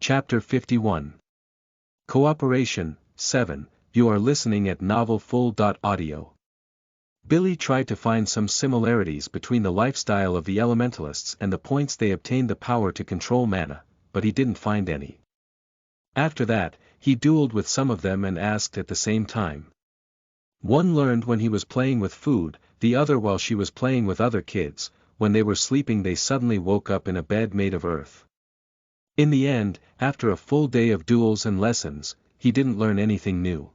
Chapter 51. Cooperation, 7. You are listening at novelfull.audio. Billy tried to find some similarities between the lifestyle of the elementalists and the points they obtained the power to control mana, but he didn't find any. After that, he dueled with some of them and asked at the same time. One learned when he was playing with food, the other while she was playing with other kids. When they were sleeping they suddenly woke up in a bed made of earth. In the end, after a full day of duels and lessons, he didn't learn anything new.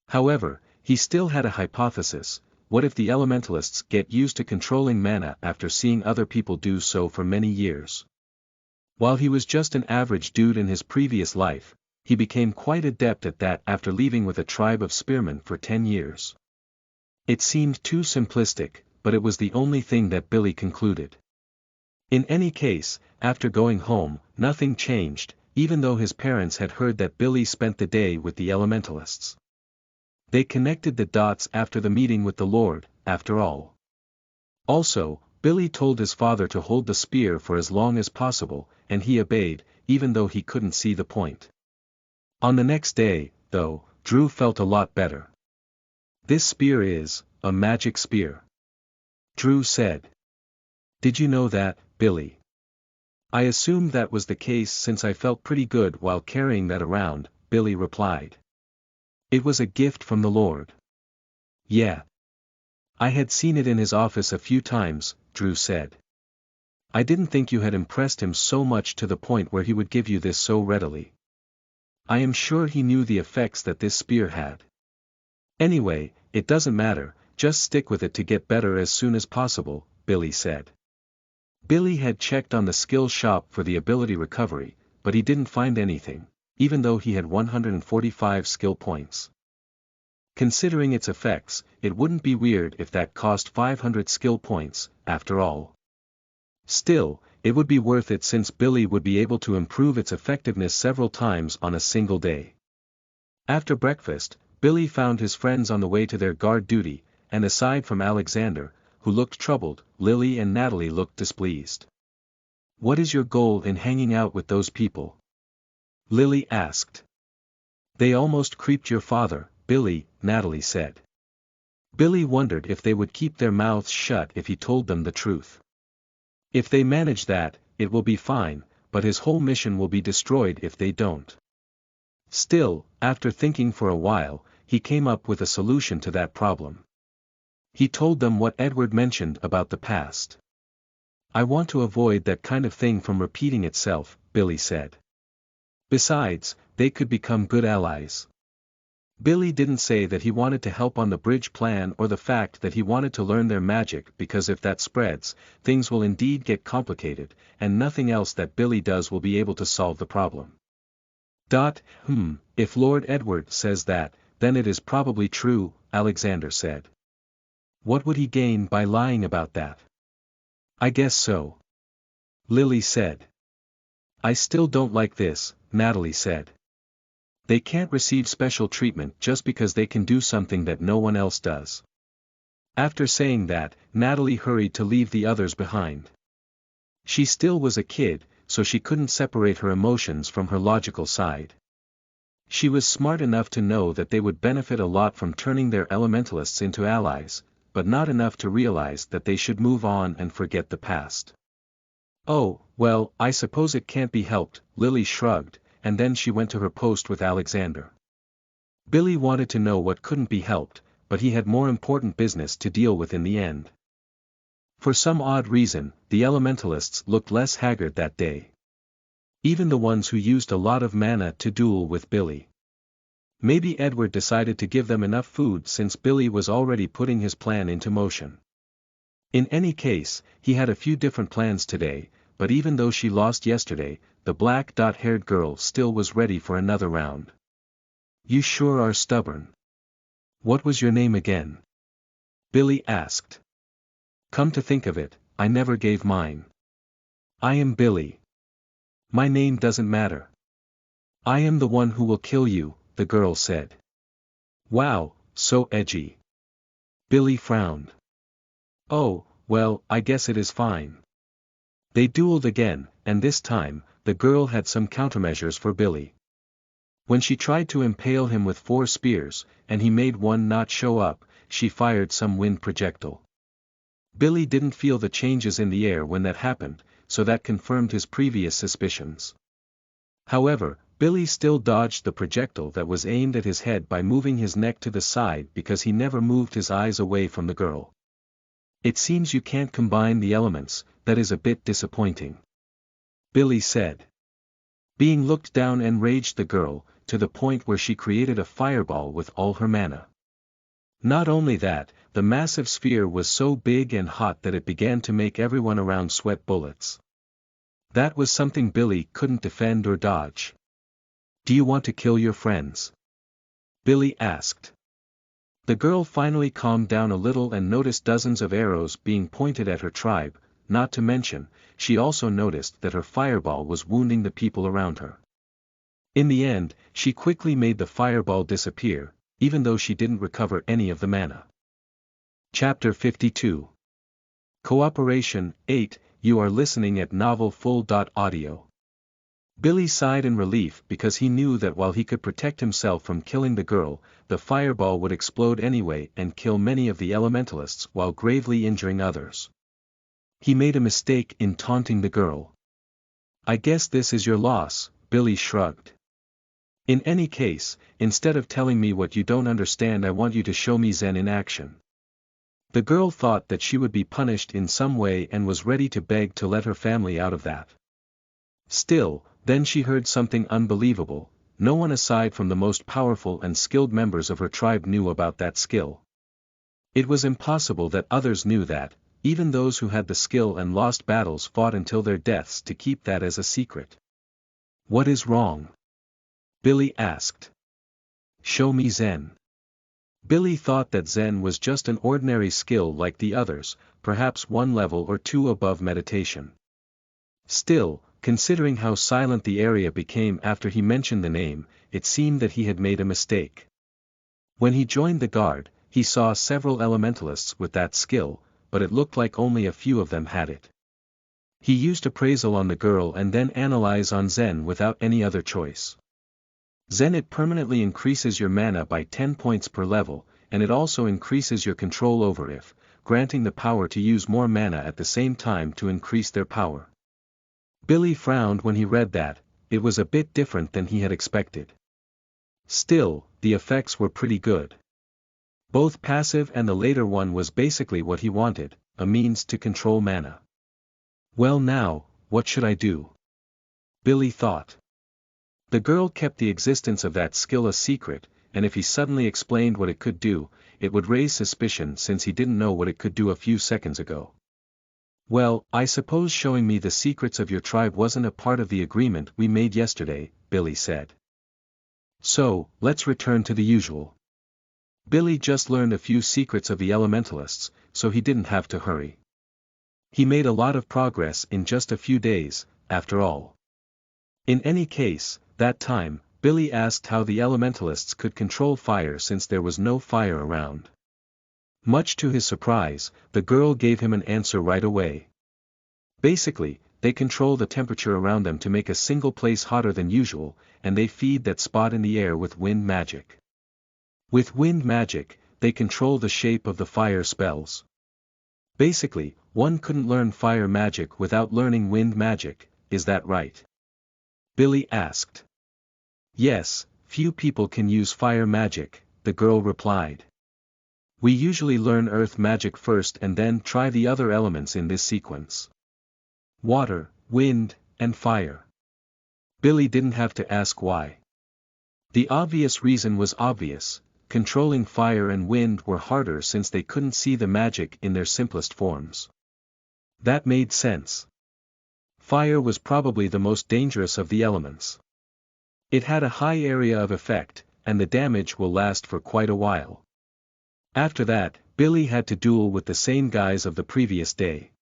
However, he still had a hypothesis: what if the elementalists get used to controlling mana after seeing other people do so for many years? While he was just an average dude in his previous life, he became quite adept at that after leaving with a tribe of spearmen for 10 years. It seemed too simplistic, but it was the only thing that Billy concluded. In any case, after going home, nothing changed, even though his parents had heard that Billy spent the day with the elementalists. They connected the dots after the meeting with the Lord, after all. Also, Billy told his father to hold the spear for as long as possible, and he obeyed, even though he couldn't see the point. On the next day, though, Drew felt a lot better. "This spear is a magic spear," Drew said. "Did you know that, Billy?" "I assumed that was the case since I felt pretty good while carrying that around," Billy replied. "It was a gift from the Lord." "Yeah. I had seen it in his office a few times," Drew said. "I didn't think you had impressed him so much to the point where he would give you this so readily. I am sure he knew the effects that this spear had. Anyway, it doesn't matter, just stick with it to get better as soon as possible," Billy said. Billy had checked on the skill shop for the ability recovery, but he didn't find anything, even though he had 145 skill points. Considering its effects, it wouldn't be weird if that cost 500 skill points, after all. Still, it would be worth it since Billy would be able to improve its effectiveness several times on a single day. After breakfast, Billy found his friends on the way to their guard duty, and aside from Alexander, who looked troubled, Lily and Natalie looked displeased. "What is your goal in hanging out with those people?" Lily asked. "They almost creeped your father, Billy," Natalie said. Billy wondered if they would keep their mouths shut if he told them the truth. If they manage that, it will be fine, but his whole mission will be destroyed if they don't. Still, after thinking for a while, he came up with a solution to that problem. He told them what Edward mentioned about the past. "I want to avoid that kind of thing from repeating itself," Billy said. Besides, they could become good allies. Billy didn't say that he wanted to help on the bridge plan or the fact that he wanted to learn their magic because if that spreads, things will indeed get complicated, and nothing else that Billy does will be able to solve the problem. If Lord Edward says that, then it is probably true," Alexander said. "What would he gain by lying about that?" "I guess so," Lily said. "I still don't like this," Natalie said. "They can't receive special treatment just because they can do something that no one else does." After saying that, Natalie hurried to leave the others behind. She still was a kid, so she couldn't separate her emotions from her logical side. She was smart enough to know that they would benefit a lot from turning their elementalists into allies, but not enough to realize that they should move on and forget the past. "Oh, well, I suppose it can't be helped," Lily shrugged, and then she went to her post with Alexander. Billy wanted to know what couldn't be helped, but he had more important business to deal with in the end. For some odd reason, the elementalists looked less haggard that day. Even the ones who used a lot of mana to duel with Billy. Maybe Edward decided to give them enough food since Billy was already putting his plan into motion. In any case, he had a few different plans today, but even though she lost yesterday, the black-haired girl still was ready for another round. "You sure are stubborn. What was your name again?" Billy asked. "Come to think of it, I never gave mine." "I am Billy. My name doesn't matter." "I am the one who will kill you," the girl said. "Wow, so edgy." Billy frowned. "Oh, well, I guess it is fine." They dueled again, and this time, the girl had some countermeasures for Billy. When she tried to impale him with 4 spears, and he made one not show up, she fired some wind projectile. Billy didn't feel the changes in the air when that happened, so that confirmed his previous suspicions. However, Billy still dodged the projectile that was aimed at his head by moving his neck to the side because he never moved his eyes away from the girl. "It seems you can't combine the elements, that is a bit disappointing," Billy said. Being looked down enraged the girl, to the point where she created a fireball with all her mana. Not only that, the massive sphere was so big and hot that it began to make everyone around sweat bullets. That was something Billy couldn't defend or dodge. "Do you want to kill your friends?" Billy asked. The girl finally calmed down a little and noticed dozens of arrows being pointed at her tribe, not to mention, she also noticed that her fireball was wounding the people around her. In the end, she quickly made the fireball disappear, even though she didn't recover any of the mana. Chapter 52. Cooperation 8. You are listening at NovelFull.audio. Billy sighed in relief because he knew that while he could protect himself from killing the girl, the fireball would explode anyway and kill many of the elementalists while gravely injuring others. He made a mistake in taunting the girl. "I guess this is your loss," Billy shrugged. "In any case, instead of telling me what you don't understand, I want you to show me Zen in action." The girl thought that she would be punished in some way and was ready to beg to let her family out of that. Still, then she heard something unbelievable. No one aside from the most powerful and skilled members of her tribe knew about that skill. It was impossible that others knew that, even those who had the skill and lost battles fought until their deaths to keep that as a secret. "What is wrong?" Billy asked. "Show me Zen." Billy thought that Zen was just an ordinary skill like the others, perhaps 1 level or 2 above meditation. Still, considering how silent the area became after he mentioned the name, it seemed that he had made a mistake. When he joined the guard, he saw several elementalists with that skill, but it looked like only a few of them had it. He used appraisal on the girl and then analyze on Zen without any other choice. Zen, it permanently increases your mana by 10 points per level, and it also increases your control over it, granting the power to use more mana at the same time to increase their power. Billy frowned when he read that. It was a bit different than he had expected. Still, the effects were pretty good. Both passive and the later one was basically what he wanted, a means to control mana. "Well now, what should I do?" Billy thought. The girl kept the existence of that skill a secret, and if he suddenly explained what it could do, it would raise suspicion since he didn't know what it could do a few seconds ago. "Well, I suppose showing me the secrets of your tribe wasn't a part of the agreement we made yesterday," Billy said. "So, let's return to the usual." Billy just learned a few secrets of the elementalists, so he didn't have to hurry. He made a lot of progress in just a few days, after all. In any case, that time, Billy asked how the elementalists could control fire since there was no fire around. Much to his surprise, the girl gave him an answer right away. Basically, they control the temperature around them to make a single place hotter than usual, and they feed that spot in the air with wind magic. With wind magic, they control the shape of the fire spells. Basically, one couldn't learn fire magic without learning wind magic, is that right? Billy asked. "Yes, few people can use fire magic," the girl replied. "We usually learn earth magic first and then try the other elements in this sequence. Water, wind, and fire." Billy didn't have to ask why. The obvious reason was obvious. Controlling fire and wind were harder since they couldn't see the magic in their simplest forms. That made sense. Fire was probably the most dangerous of the elements. It had a high area of effect, and the damage will last for quite a while. After that, Billy had to duel with the same guys of the previous day.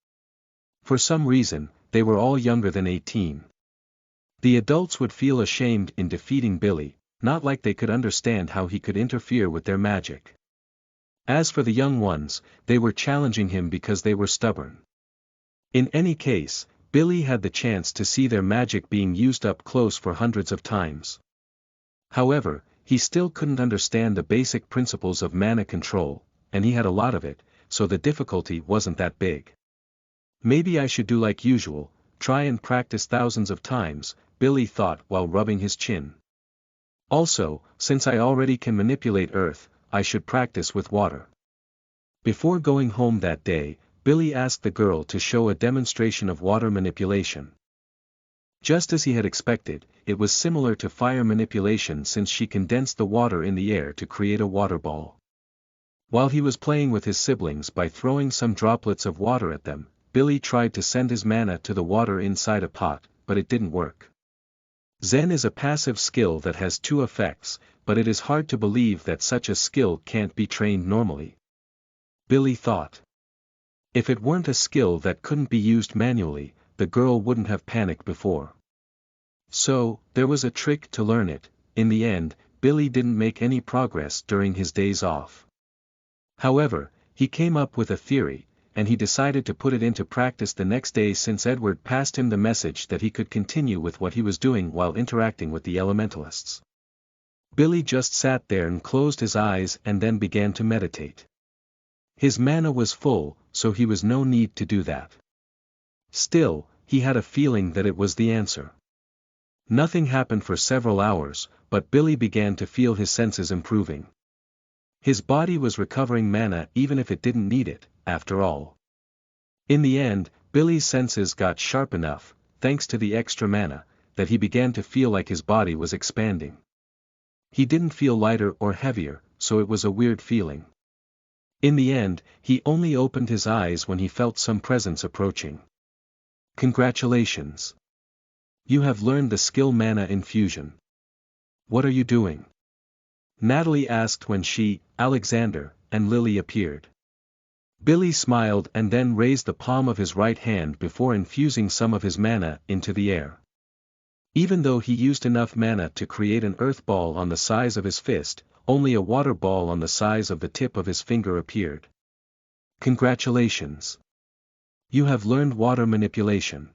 For some reason, they were all younger than 18. The adults would feel ashamed in defeating Billy, not like they could understand how he could interfere with their magic. As for the young ones, they were challenging him because they were stubborn. In any case, Billy had the chance to see their magic being used up close for hundreds of times. However, he still couldn't understand the basic principles of mana control, and he had a lot of it, so the difficulty wasn't that big. Maybe I should do like usual, try and practice thousands of times, Billy thought while rubbing his chin. Also, since I already can manipulate earth, I should practice with water. Before going home that day, Billy asked the girl to show a demonstration of water manipulation. Just as he had expected, it was similar to fire manipulation since she condensed the water in the air to create a water ball. While he was playing with his siblings by throwing some droplets of water at them, Billy tried to send his mana to the water inside a pot, but it didn't work. Zen is a passive skill that has two effects, but it is hard to believe that such a skill can't be trained normally. Billy thought. If it weren't a skill that couldn't be used manually, the girl wouldn't have panicked before. So, there was a trick to learn it. In the end, Billy didn't make any progress during his days off. However, he came up with a theory, and he decided to put it into practice the next day since Edward passed him the message that he could continue with what he was doing while interacting with the elementalists. Billy just sat there and closed his eyes and then began to meditate. His mana was full, so he was no need to do that. Still, he had a feeling that it was the answer. Nothing happened for several hours, but Billy began to feel his senses improving. His body was recovering mana even if it didn't need it, after all. In the end, Billy's senses got sharp enough, thanks to the extra mana, that he began to feel like his body was expanding. He didn't feel lighter or heavier, so it was a weird feeling. In the end, he only opened his eyes when he felt some presence approaching. Congratulations! You have learned the skill Mana Infusion. What are you doing? Natalie asked when she, Alexander, and Lily appeared. Billy smiled and then raised the palm of his right hand before infusing some of his mana into the air. Even though he used enough mana to create an earth ball on the size of his fist, only a water ball on the size of the tip of his finger appeared. Congratulations! You have learned water manipulation.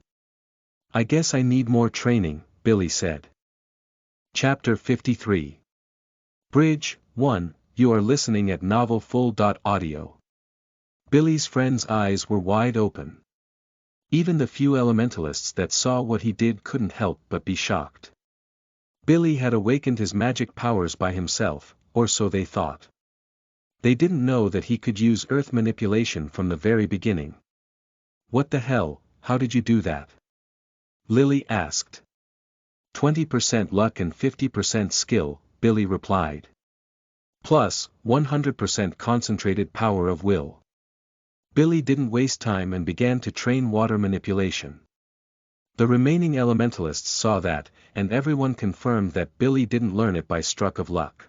I guess I need more training, Billy said. Chapter 53. Bridge 1. You are listening at NovelFull.audio. Billy's friend's eyes were wide open. Even the few elementalists that saw what he did couldn't help but be shocked. Billy had awakened his magic powers by himself, or so they thought. They didn't know that he could use earth manipulation from the very beginning. What the hell, how did you do that? Lily asked. 20% luck and 50% skill, Billy replied. Plus, 100% concentrated power of will. Billy didn't waste time and began to train water manipulation. The remaining elementalists saw that, and everyone confirmed that Billy didn't learn it by stroke of luck.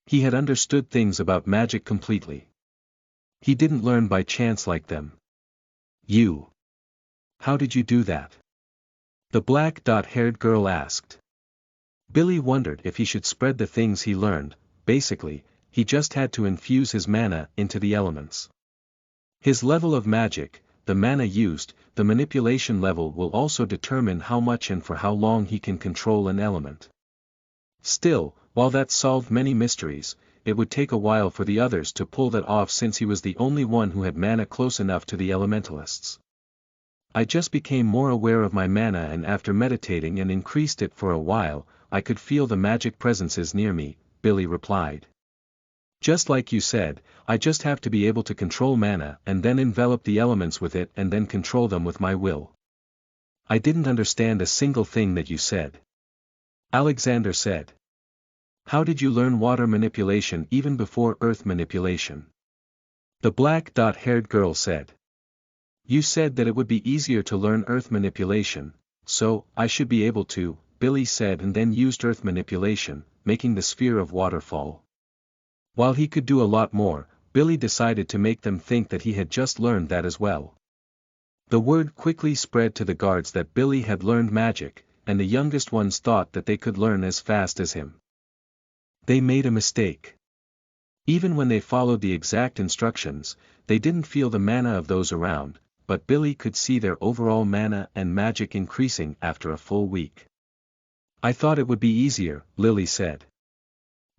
He had understood things about magic completely. He didn't learn by chance like them. You. How did you do that? The black-haired girl asked. Billy wondered if he should spread the things he learned. Basically, he just had to infuse his mana into the elements. His level of magic, the mana used, the manipulation level will also determine how much and for how long he can control an element. Still, while that solved many mysteries, it would take a while for the others to pull that off since he was the only one who had mana close enough to the elementalists. I just became more aware of my mana, and after meditating and increased it for a while, I could feel the magic presences near me, Billy replied. Just like you said, I just have to be able to control mana and then envelop the elements with it and then control them with my will. I didn't understand a single thing that you said. Alexander said. How did you learn water manipulation even before earth manipulation? The black-haired girl said. You said that it would be easier to learn earth manipulation, so I should be able to, Billy said, and then used earth manipulation, making the sphere of water fall. While he could do a lot more, Billy decided to make them think that he had just learned that as well. The word quickly spread to the guards that Billy had learned magic, and the youngest ones thought that they could learn as fast as him. They made a mistake. Even when they followed the exact instructions, they didn't feel the mana of those around. but Billy could see their overall mana and magic increasing after a full week. I thought it would be easier, Lily said.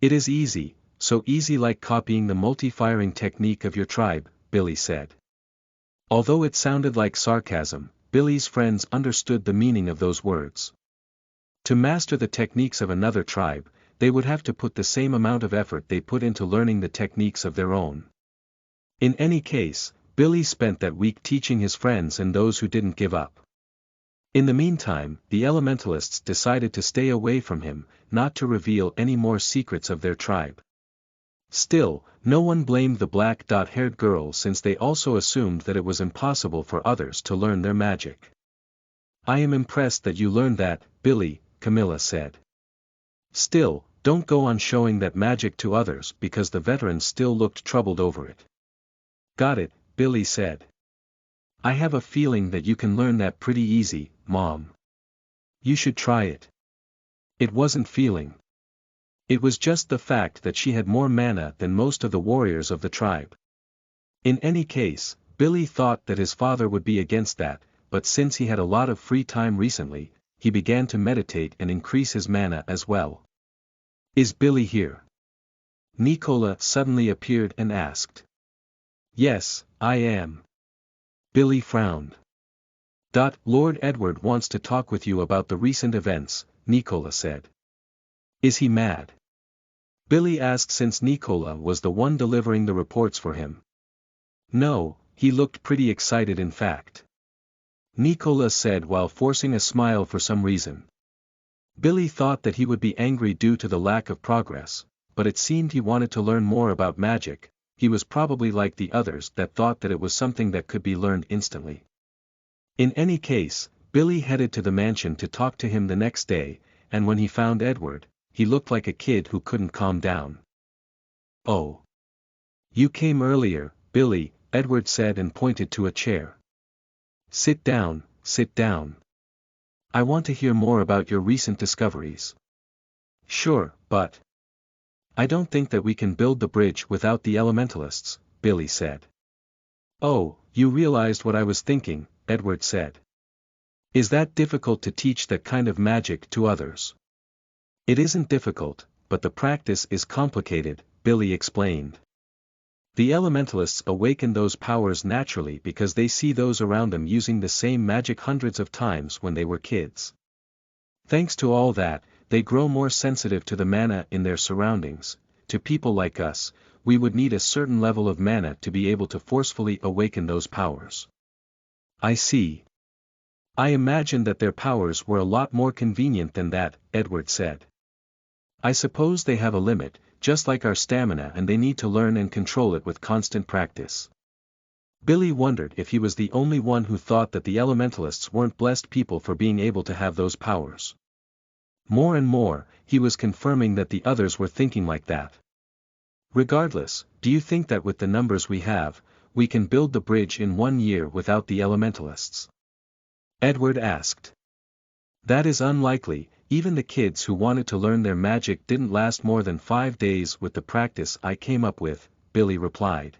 It is easy, so easy like copying the multi-firing technique of your tribe, Billy said. Although it sounded like sarcasm, Billy's friends understood the meaning of those words. To master the techniques of another tribe, they would have to put the same amount of effort they put into learning the techniques of their own. In any case, Billy spent that week teaching his friends and those who didn't give up. In the meantime, the elementalists decided to stay away from him, not to reveal any more secrets of their tribe. Still, no one blamed the black-haired girl since they also assumed that it was impossible for others to learn their magic. I am impressed that you learned that, Billy, Camilla said. Still, don't go on showing that magic to others because the veterans still looked troubled over it. Got it, Billy said. I have a feeling that you can learn that pretty easy, Mom. You should try it. It wasn't feeling. It was just the fact that she had more mana than most of the warriors of the tribe. In any case, Billy thought that his father would be against that, but since he had a lot of free time recently, he began to meditate and increase his mana as well. Is Billy here? Nicola suddenly appeared and asked. Yes, I am. Billy frowned. Lord Edward wants to talk with you about the recent events, Nicola said. Is he mad? Billy asked since Nicola was the one delivering the reports for him. No, he looked pretty excited in fact. Nicola said while forcing a smile for some reason. Billy thought that he would be angry due to the lack of progress, but it seemed he wanted to learn more about magic. He was probably like the others that thought that it was something that could be learned instantly. In any case, Billy headed to the mansion to talk to him the next day, and when he found Edward, he looked like a kid who couldn't calm down. Oh. You came earlier, Billy, Edward said and pointed to a chair. Sit down, sit down. I want to hear more about your recent discoveries. Sure, but I don't think that we can build the bridge without the elementalists, Billy said. Oh, you realized what I was thinking, Edward said. Is that difficult to teach that kind of magic to others? It isn't difficult, but the practice is complicated, Billy explained. The elementalists awaken those powers naturally because they see those around them using the same magic hundreds of times when they were kids. Thanks to all that, they grow more sensitive to the mana in their surroundings. To people like us, we would need a certain level of mana to be able to forcefully awaken those powers. I see. I imagined that their powers were a lot more convenient than that, Edward said. I suppose they have a limit, just like our stamina, and they need to learn and control it with constant practice. Billy wondered if he was the only one who thought that the elementalists weren't blessed people for being able to have those powers. More and more, he was confirming that the others were thinking like that. Regardless, do you think that with the numbers we have, we can build the bridge in 1 year without the elementalists? Edward asked. That is unlikely. Even the kids who wanted to learn their magic didn't last more than 5 days with the practice I came up with, Billy replied.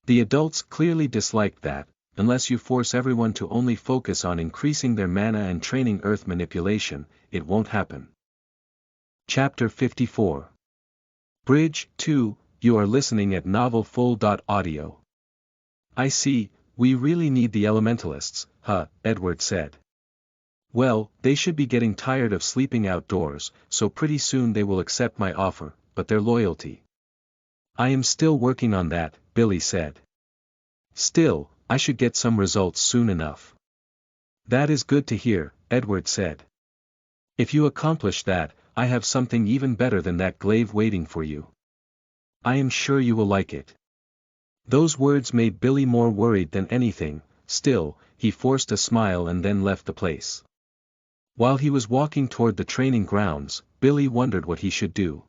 The adults clearly disliked that, unless you force everyone to only focus on increasing their mana and training earth manipulation, it won't happen. Chapter 54. Bridge 2, you are listening at novelfull.audio. I see, we really need the elementalists, Edward said. Well, they should be getting tired of sleeping outdoors, so pretty soon they will accept my offer, but their loyalty. I am still working on that, Billy said. Still, I should get some results soon enough. That is good to hear, Edward said. If you accomplish that, I have something even better than that glaive waiting for you. I am sure you will like it. Those words made Billy more worried than anything. Still, he forced a smile and then left the place. While he was walking toward the training grounds, Billy wondered what he should do.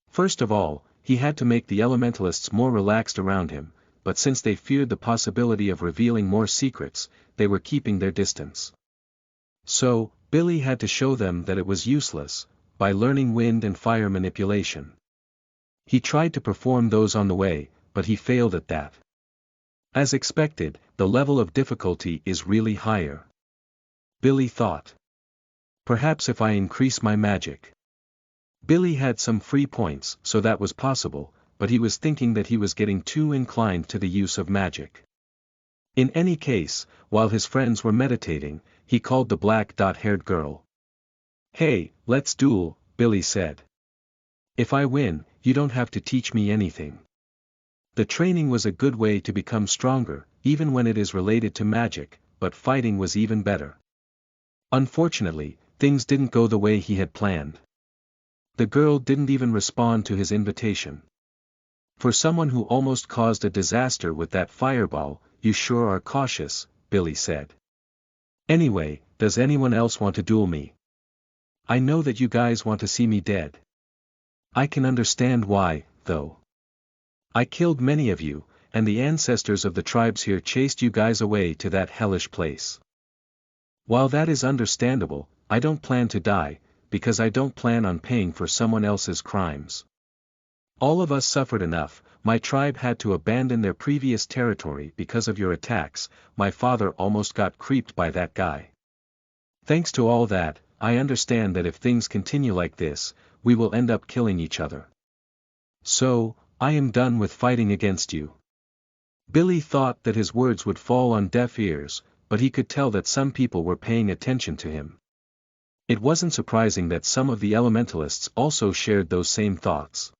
First of all, he had to make the elementalists more relaxed around him, but since they feared the possibility of revealing more secrets, they were keeping their distance. So, Billy had to show them that it was useless, by learning wind and fire manipulation. He tried to perform those on the way, but he failed at that. As expected, the level of difficulty is really higher. Billy thought. Perhaps if I increase my magic. Billy had some free points, so that was possible, but he was thinking that he was getting too inclined to the use of magic. In any case, while his friends were meditating, he called the black-haired girl. "Hey, let's duel," Billy said. "If I win, you don't have to teach me anything." The training was a good way to become stronger, even when it is related to magic, but fighting was even better. Unfortunately, things didn't go the way he had planned. The girl didn't even respond to his invitation. "For someone who almost caused a disaster with that fireball, you sure are cautious," Billy said. "Anyway, does anyone else want to duel me? I know that you guys want to see me dead. I can understand why, though. I killed many of you, and the ancestors of the tribes here chased you guys away to that hellish place. While that is understandable, I don't plan to die, because I don't plan on paying for someone else's crimes. All of us suffered enough. My tribe had to abandon their previous territory because of your attacks. My father almost got creeped by that guy. Thanks to all that, I understand that if things continue like this, we will end up killing each other. So, I am done with fighting against you." Billy thought that his words would fall on deaf ears, but he could tell that some people were paying attention to him. It wasn't surprising that some of the elementalists also shared those same thoughts.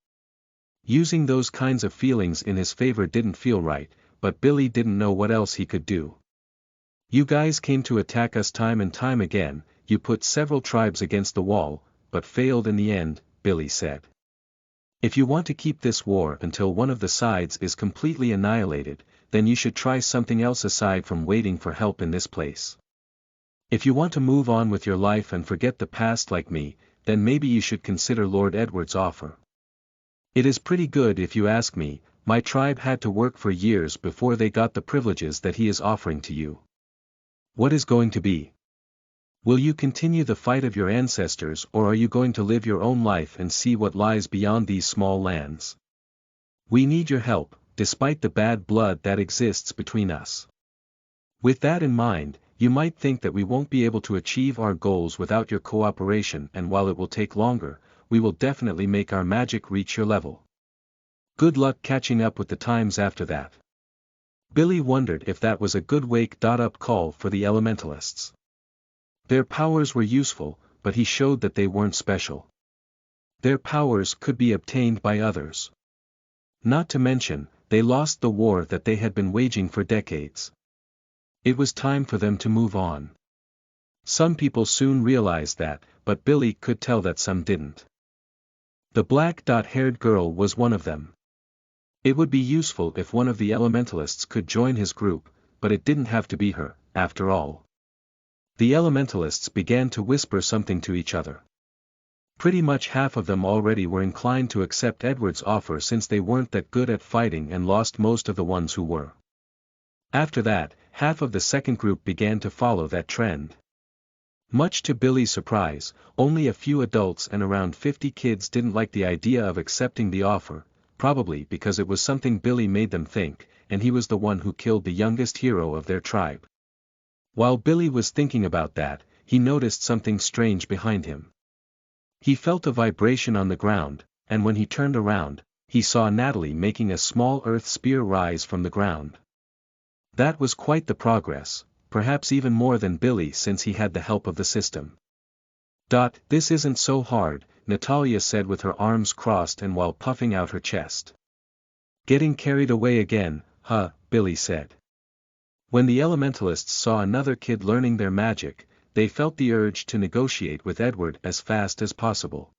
Using those kinds of feelings in his favor didn't feel right, but Billy didn't know what else he could do. "You guys came to attack us time and time again, you put several tribes against the wall, but failed in the end," Billy said. "If you want to keep this war until one of the sides is completely annihilated, then you should try something else aside from waiting for help in this place. If you want to move on with your life and forget the past like me, then maybe you should consider Lord Edward's offer. It is pretty good if you ask me. My tribe had to work for years before they got the privileges that he is offering to you. What is going to be? Will you continue the fight of your ancestors, or are you going to live your own life and see what lies beyond these small lands? We need your help, despite the bad blood that exists between us. With that in mind, you might think that we won't be able to achieve our goals without your cooperation, and while it will take longer, we will definitely make our magic reach your level. Good luck catching up with the times after that." Billy wondered if that was a good wake-up call for the elementalists. Their powers were useful, but he showed that they weren't special. Their powers could be obtained by others. Not to mention, they lost the war that they had been waging for decades. It was time for them to move on. Some people soon realized that, but Billy could tell that some didn't. The black-haired girl was one of them. It would be useful if one of the elementalists could join his group, but it didn't have to be her, after all. The elementalists began to whisper something to each other. Pretty much half of them already were inclined to accept Edward's offer since they weren't that good at fighting and lost most of the ones who were. After that, half of the second group began to follow that trend. Much to Billy's surprise, only a few adults and around 50 kids didn't like the idea of accepting the offer, probably because it was something Billy made them think, and he was the one who killed the youngest hero of their tribe. While Billy was thinking about that, he noticed something strange behind him. He felt a vibration on the ground, and when he turned around, he saw Natalie making a small earth spear rise from the ground. That was quite the progress, perhaps even more than Billy since he had the help of the system. "This isn't so hard," Natalia said with her arms crossed and while puffing out her chest. "Getting carried away again, huh?" Billy said. When the elementalists saw another kid learning their magic, they felt the urge to negotiate with Edward as fast as possible.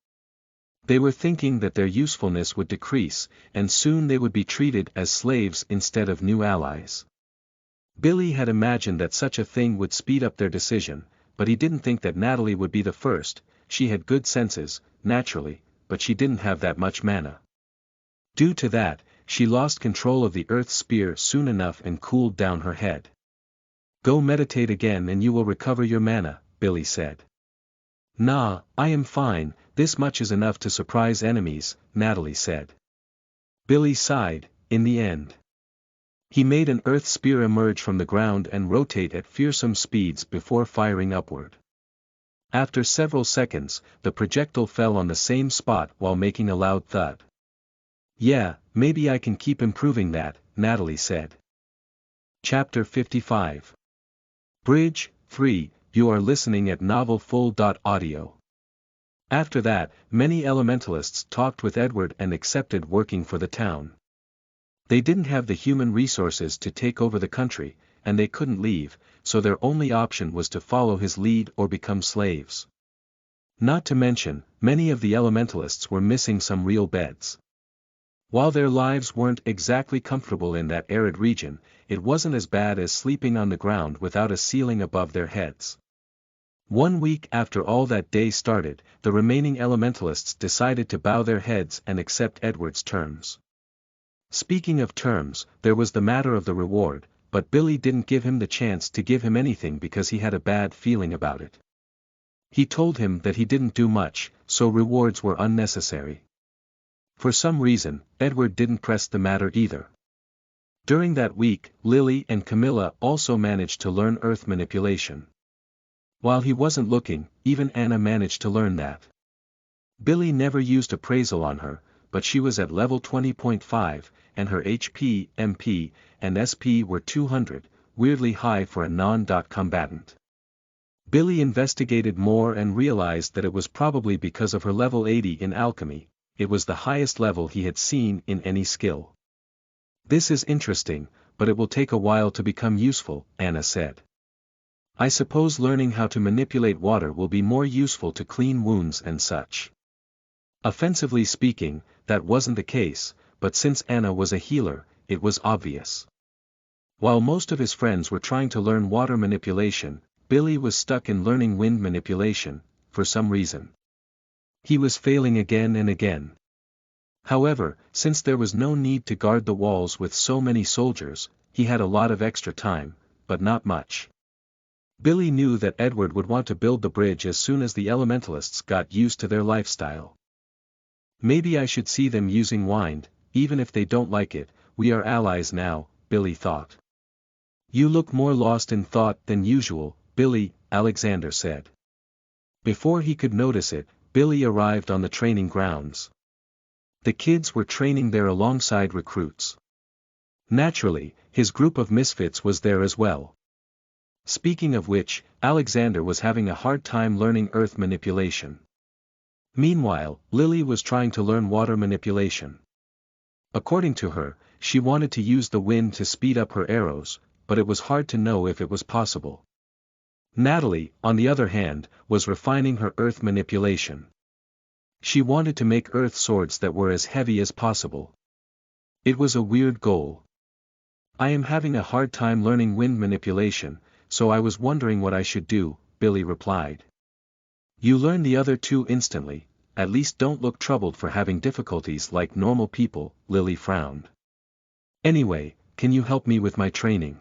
They were thinking that their usefulness would decrease, and soon they would be treated as slaves instead of new allies. Billy had imagined that such a thing would speed up their decision, but he didn't think that Natalie would be the first. She had good senses, naturally, but she didn't have that much mana. Due to that, she lost control of the earth spear soon enough and cooled down her head. "Go meditate again and you will recover your mana," Billy said. "Nah, I am fine, this much is enough to surprise enemies," Natalie said. Billy sighed. In the end, He made an earth spear emerge from the ground and rotate at fearsome speeds before firing upward. After several seconds, the projectile fell on the same spot while making a loud thud. "Yeah, maybe I can keep improving that," Natalie said. Chapter 55. Bridge 3. You are listening at novelfull.audio. After that, many elementalists talked with Edward and accepted working for the town. They didn't have the human resources to take over the country, and they couldn't leave, so their only option was to follow his lead or become slaves. Not to mention, many of the elementalists were missing some real beds. While their lives weren't exactly comfortable in that arid region, it wasn't as bad as sleeping on the ground without a ceiling above their heads. 1 week after all that day started, the remaining elementalists decided to bow their heads and accept Edward's terms. Speaking of terms, there was the matter of the reward, but Billy didn't give him the chance to give him anything because he had a bad feeling about it. He told him that he didn't do much, so rewards were unnecessary. For some reason, Edward didn't press the matter either. During that week, Lily and Camilla also managed to learn earth manipulation. While he wasn't looking, even Anna managed to learn that. Billy never used appraisal on her, but she was at level 20.5, and her HP, MP, and SP were 200, weirdly high for a non-combatant. Billy investigated more and realized that it was probably because of her level 80 in alchemy. It was the highest level he had seen in any skill. "This is interesting, but it will take a while to become useful," Anna said. "I suppose learning how to manipulate water will be more useful to clean wounds and such." Offensively speaking, that wasn't the case, but since Anna was a healer, it was obvious. While most of his friends were trying to learn water manipulation, Billy was stuck in learning wind manipulation, for some reason. He was failing again and again. However, since there was no need to guard the walls with so many soldiers, he had a lot of extra time, but not much. Billy knew that Edward would want to build the bridge as soon as the elementalists got used to their lifestyle. "Maybe I should see them using wind, even if they don't like it. We are allies now," Billy thought. "You look more lost in thought than usual, Billy," Alexander said. Before he could notice it, Billy arrived on the training grounds. The kids were training there alongside recruits. Naturally, his group of misfits was there as well. Speaking of which, Alexander was having a hard time learning earth manipulation. Meanwhile, Lily was trying to learn water manipulation. According to her, she wanted to use the wind to speed up her arrows, but it was hard to know if it was possible. Natalie, on the other hand, was refining her earth manipulation. She wanted to make earth swords that were as heavy as possible. It was a weird goal. "I am having a hard time learning wind manipulation, so I was wondering what I should do," Billy replied. "You learn the other two instantly, at least don't look troubled for having difficulties like normal people," Lily frowned. "Anyway, can you help me with my training?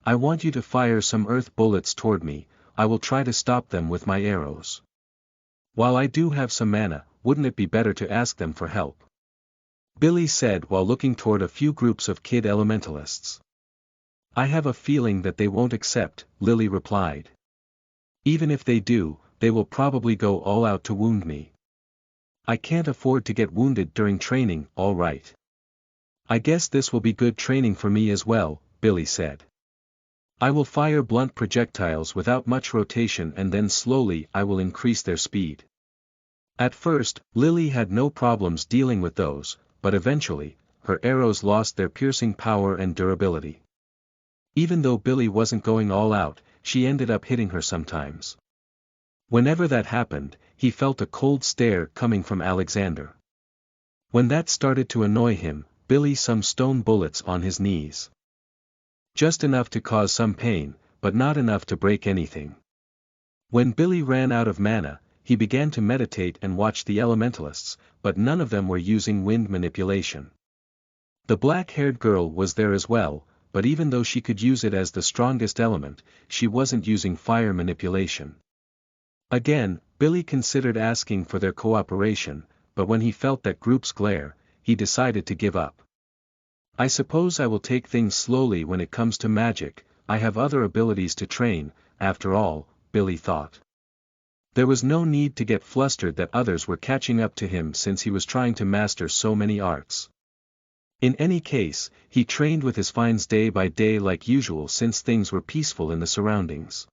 I want you to fire some earth bullets toward me. I will try to stop them with my arrows. While I do have some mana, wouldn't it be better to ask them for help?" Billy said while looking toward a few groups of kid elementalists. "I have a feeling that they won't accept," Lily replied. "Even if they do, they will probably go all out to wound me. I can't afford to get wounded during training." "All right. I guess this will be good training for me as well," Billy said. "I will fire blunt projectiles without much rotation and then slowly I will increase their speed." At first, Lily had no problems dealing with those, but eventually, her arrows lost their piercing power and durability. Even though Billy wasn't going all out, she ended up hitting her sometimes. Whenever that happened, he felt a cold stare coming from Alexander. When that started to annoy him, Billy some stone bullets on his knees. Just enough to cause some pain, but not enough to break anything. When Billy ran out of mana, he began to meditate and watch the elementalists, but none of them were using wind manipulation. The black-haired girl was there as well, but even though she could use it as the strongest element, she wasn't using fire manipulation. Again, Billy considered asking for their cooperation, but when he felt that group's glare, he decided to give up. I suppose I will take things slowly when it comes to magic. I have other abilities to train, after all, Billy thought. There was no need to get flustered that others were catching up to him since he was trying to master so many arts. In any case, he trained with his finds day by day like usual since things were peaceful in the surroundings.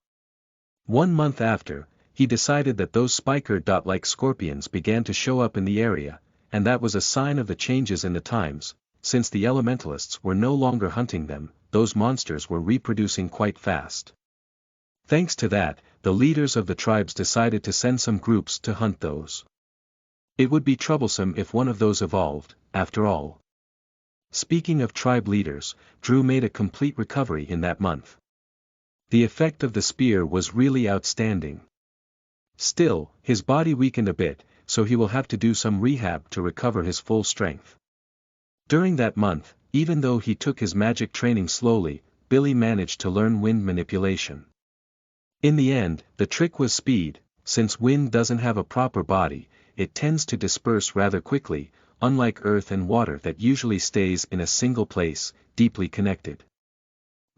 1 month after, he decided that those spiker-like scorpions began to show up in the area, and that was a sign of the changes in the times. Since the elementalists were no longer hunting them, those monsters were reproducing quite fast. Thanks to that, the leaders of the tribes decided to send some groups to hunt those. It would be troublesome if one of those evolved, after all. Speaking of tribe leaders, Drew made a complete recovery in that month. The effect of the spear was really outstanding. Still, his body weakened a bit, so he will have to do some rehab to recover his full strength. During that month, even though he took his magic training slowly, Billy managed to learn wind manipulation. In the end, the trick was speed. Since wind doesn't have a proper body, it tends to disperse rather quickly, unlike earth and water that usually stays in a single place, deeply connected.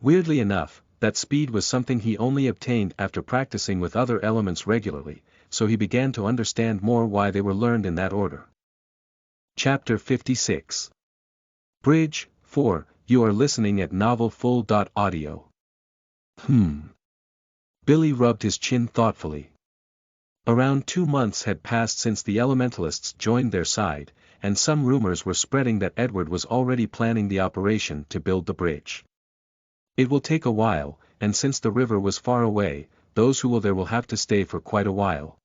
Weirdly enough, that speed was something he only obtained after practicing with other elements regularly, so he began to understand more why they were learned in that order. Chapter 56. Bridge 4. You are listening at novelfull.audio. Billy rubbed his chin thoughtfully. Around 2 months had passed since the elementalists joined their side, and some rumors were spreading that Edward was already planning the operation to build the bridge. It will take a while, and since the river was far away, those who will there will have to stay for quite a while.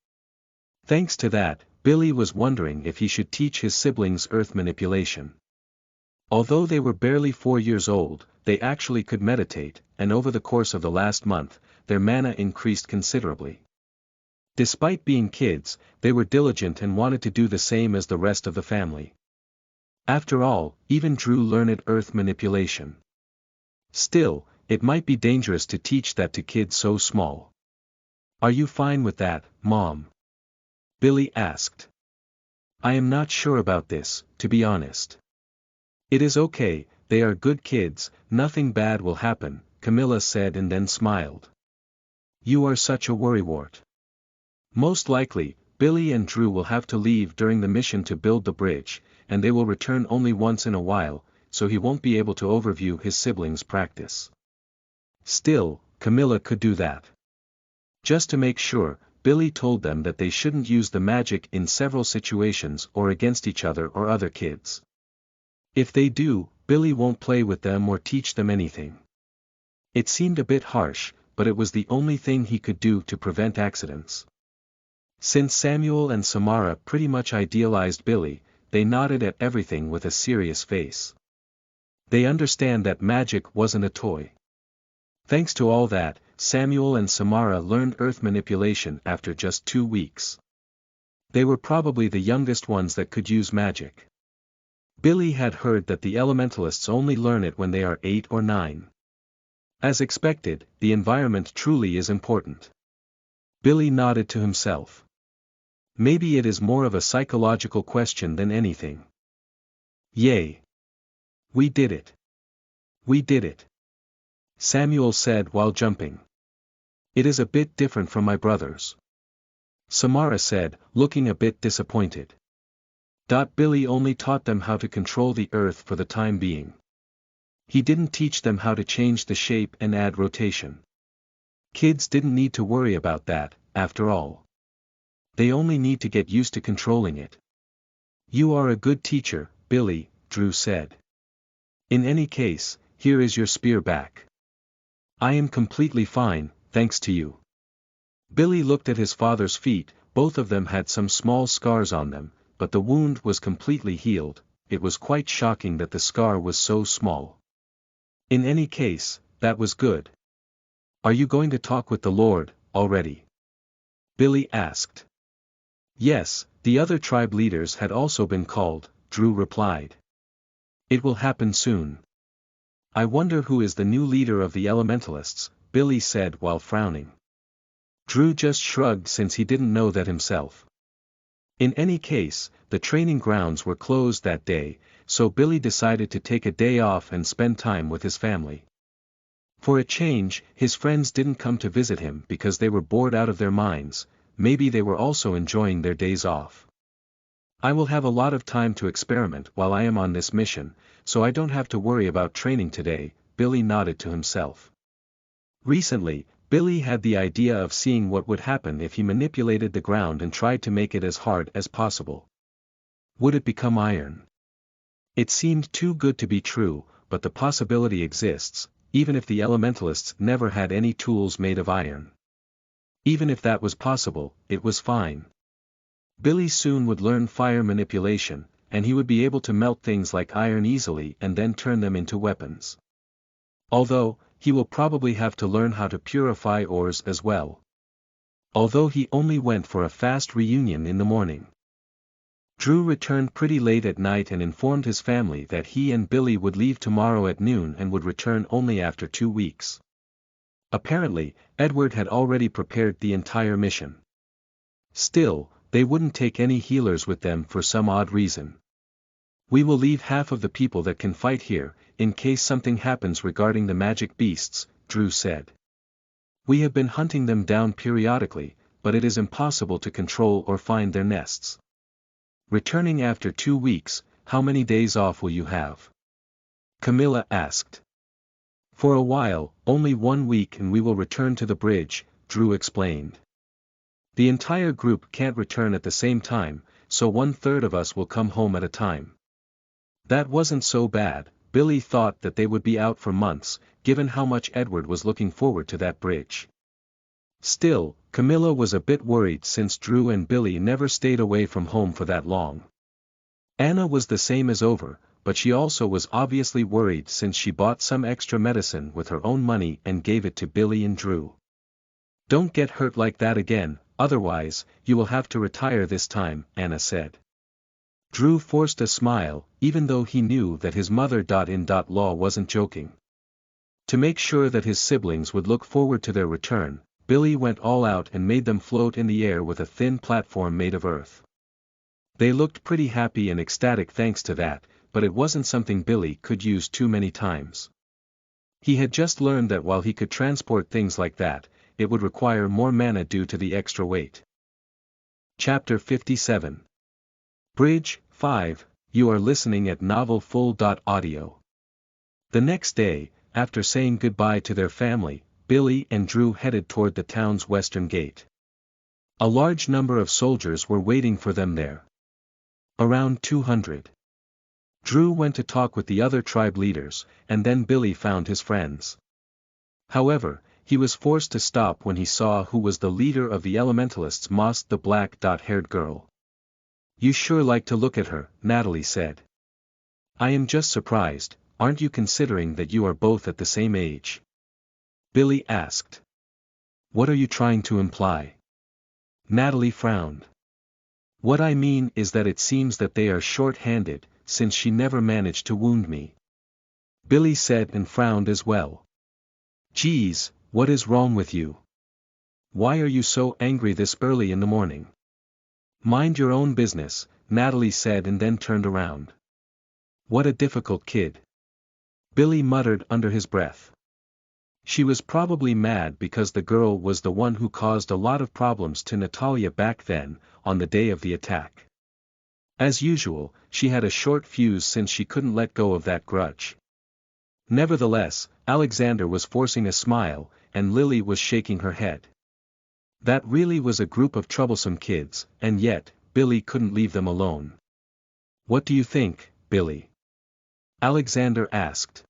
Thanks to that, Billy was wondering if he should teach his siblings earth manipulation. Although they were barely 4 years old, they actually could meditate, and over the course of the last month, their mana increased considerably. Despite being kids, they were diligent and wanted to do the same as the rest of the family. After all, even Drew learned earth manipulation. Still, it might be dangerous to teach that to kids so small. Are you fine with that, Mom? Billy asked. I am not sure about this, to be honest. It is okay, they are good kids, nothing bad will happen, Camilla said and then smiled. You are such a worrywart. Most likely, Billy and Drew will have to leave during the mission to build the bridge, and they will return only once in a while, so he won't be able to overview his siblings' practice. Still, Camilla could do that. Just to make sure, Billy told them that they shouldn't use the magic in several situations or against each other or other kids. If they do, Billy won't play with them or teach them anything. It seemed a bit harsh, but it was the only thing he could do to prevent accidents. Since Samuel and Samara pretty much idealized Billy, they nodded at everything with a serious face. They understand that magic wasn't a toy. Thanks to all that, Samuel and Samara learned earth manipulation after just 2 weeks. They were probably the youngest ones that could use magic. Billy had heard that the elementalists only learn it when they are 8 or 9. As expected, the environment truly is important. Billy nodded to himself. Maybe it is more of a psychological question than anything. Yay! We did it! We did it! Samuel said while jumping. It is a bit different from my brothers. Samara said, looking a bit disappointed. Billy only taught them how to control the earth for the time being. He didn't teach them how to change the shape and add rotation. Kids didn't need to worry about that, after all. They only need to get used to controlling it. You are a good teacher, Billy, Drew said. In any case, here is your spear back. I am completely fine, thanks to you. Billy looked at his father's feet, both of them had some small scars on them, but the wound was completely healed. It was quite shocking that the scar was so small. In any case, that was good. Are you going to talk with the Lord, already? Billy asked. Yes, the other tribe leaders had also been called, Drew replied. It will happen soon. I wonder who is the new leader of the elementalists, Billy said while frowning. Drew just shrugged since he didn't know that himself. In any case, the training grounds were closed that day, so Billy decided to take a day off and spend time with his family. For a change, his friends didn't come to visit him because they were bored out of their minds, maybe they were also enjoying their days off. I will have a lot of time to experiment while I am on this mission, so I don't have to worry about training today, Billy nodded to himself. Recently, Billy had the idea of seeing what would happen if he manipulated the ground and tried to make it as hard as possible. Would it become iron? It seemed too good to be true, but the possibility exists, even if the elementalists never had any tools made of iron. Even if that was possible, it was fine. Billy soon would learn fire manipulation, and he would be able to melt things like iron easily and then turn them into weapons. Although, he will probably have to learn how to purify ores as well. Although he only went for a fast reunion in the morning. Drew returned pretty late at night and informed his family that he and Billy would leave tomorrow at noon and would return only after 2 weeks. Apparently, Edward had already prepared the entire mission. Still, they wouldn't take any healers with them for some odd reason. We will leave half of the people that can fight here, in case something happens regarding the magic beasts, Drew said. We have been hunting them down periodically, but it is impossible to control or find their nests. Returning after 2 weeks, how many days off will you have? Camilla asked. For a while, only 1 week and we will return to the bridge, Drew explained. The entire group can't return at the same time, so 1/3 of us will come home at a time. That wasn't so bad. Billy thought that they would be out for months, given how much Edward was looking forward to that bridge. Still, Camilla was a bit worried since Drew and Billy never stayed away from home for that long. Anna was the same as over, but she also was obviously worried since she bought some extra medicine with her own money and gave it to Billy and Drew. Don't get hurt like that again, otherwise, you will have to retire this time, Anna said. Drew forced a smile, even though he knew that his mother-in-law wasn't joking. To make sure that his siblings would look forward to their return, Billy went all out and made them float in the air with a thin platform made of earth. They looked pretty happy and ecstatic thanks to that, but it wasn't something Billy could use too many times. He had just learned that while he could transport things like that, it would require more mana due to the extra weight. Chapter 57. Bridge 5, you are listening at novelfull.audio. The next day, after saying goodbye to their family, Billy and Drew headed toward the town's western gate. A large number of soldiers were waiting for them there. Around 200. Drew went to talk with the other tribe leaders, and then Billy found his friends. However, he was forced to stop when he saw who was the leader of the elementalists, Moss, the black-haired girl. You sure like to look at her, Natalie said. I am just surprised, aren't you, considering that you are both at the same age? Billy asked. What are you trying to imply? Natalie frowned. What I mean is that it seems that they are short-handed, since she never managed to wound me. Billy said and frowned as well. Geez, what is wrong with you? Why are you so angry this early in the morning? Mind your own business, Natalie said and then turned around. What a difficult kid. Billy muttered under his breath. She was probably mad because the girl was the one who caused a lot of problems to Natalia back then, on the day of the attack. As usual, she had a short fuse since she couldn't let go of that grudge. Nevertheless, Alexander was forcing a smile, and Lily was shaking her head. That really was a group of troublesome kids, and yet, Billy couldn't leave them alone. What do you think, Billy? Alexander asked.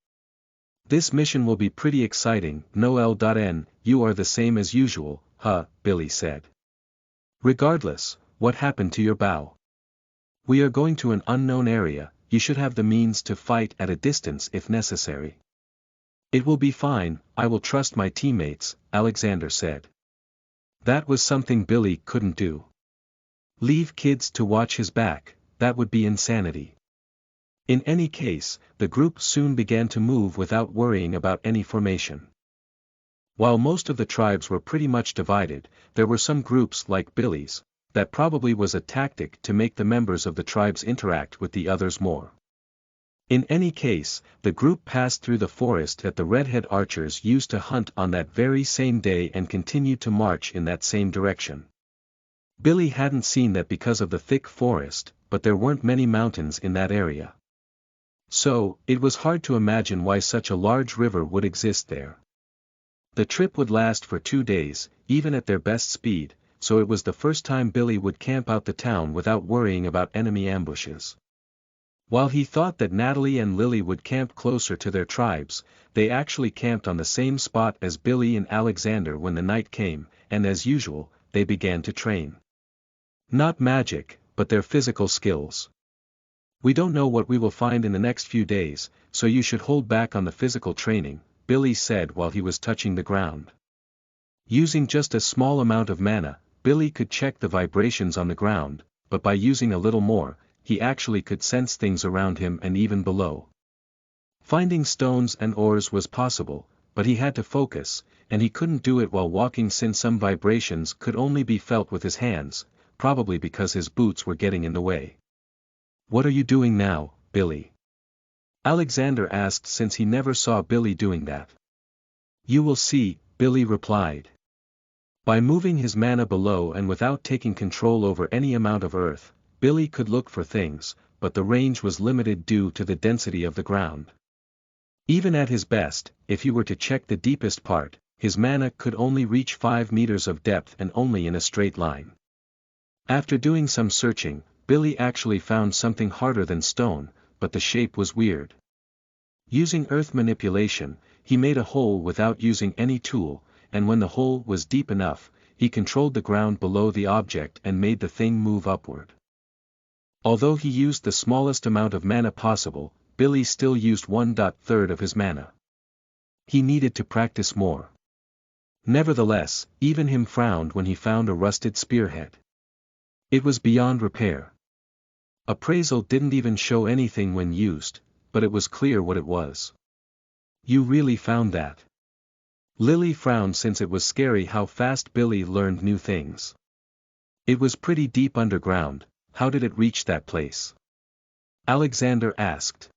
This mission will be pretty exciting, Noel.n, you are the same as usual, huh, Billy said. Regardless, what happened to your bow? We are going to an unknown area, you should have the means to fight at a distance if necessary. It will be fine, I will trust my teammates, Alexander said. That was something Billy couldn't do. Leave kids to watch his back, that would be insanity. In any case, the group soon began to move without worrying about any formation. While most of the tribes were pretty much divided, there were some groups like Billy's, that probably was a tactic to make the members of the tribes interact with the others more. In any case, the group passed through the forest that the redhead archers used to hunt on that very same day and continued to march in that same direction. Billy hadn't seen that because of the thick forest, but there weren't many mountains in that area. So, it was hard to imagine why such a large river would exist there. The trip would last for 2 days, even at their best speed, so it was the first time Billy would camp out the town without worrying about enemy ambushes. While he thought that Natalie and Lily would camp closer to their tribes, they actually camped on the same spot as Billy and Alexander when the night came, and as usual, they began to train. Not magic, but their physical skills. "We don't know what we will find in the next few days, so you should hold back on the physical training," Billy said while he was touching the ground. Using just a small amount of mana, Billy could check the vibrations on the ground, but by using a little more, he actually could sense things around him and even below. Finding stones and ores was possible, but he had to focus, and he couldn't do it while walking since some vibrations could only be felt with his hands, probably because his boots were getting in the way. "What are you doing now, Billy?" Alexander asked since he never saw Billy doing that. "You will see," Billy replied. By moving his mana below and without taking control over any amount of earth, Billy could look for things, but the range was limited due to the density of the ground. Even at his best, if he were to check the deepest part, his mana could only reach 5 meters of depth and only in a straight line. After doing some searching, Billy actually found something harder than stone, but the shape was weird. Using earth manipulation, he made a hole without using any tool, and when the hole was deep enough, he controlled the ground below the object and made the thing move upward. Although he used the smallest amount of mana possible, Billy still used 1/3 of his mana. He needed to practice more. Nevertheless, even him frowned when he found a rusted spearhead. It was beyond repair. Appraisal didn't even show anything when used, but it was clear what it was. "You really found that?" Lily frowned since it was scary how fast Billy learned new things. "It was pretty deep underground. How did it reach that place?" Alexander asked.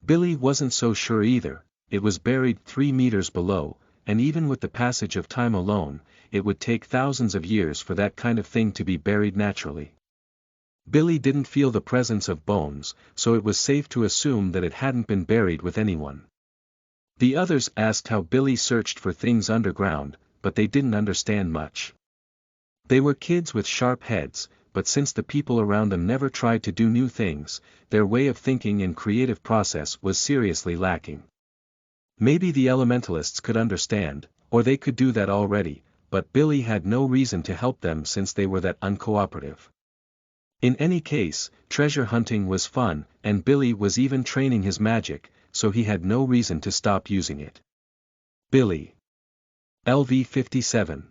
Billy wasn't so sure either. It was buried 3 meters below, and even with the passage of time alone, it would take thousands of years for that kind of thing to be buried naturally. Billy didn't feel the presence of bones, so it was safe to assume that it hadn't been buried with anyone. The others asked how Billy searched for things underground, but they didn't understand much. They were kids with sharp heads, but since the people around them never tried to do new things, their way of thinking and creative process was seriously lacking. Maybe the elementalists could understand, or they could do that already, but Billy had no reason to help them since they were that uncooperative. In any case, treasure hunting was fun, and Billy was even training his magic, so he had no reason to stop using it. Billy. LV 57.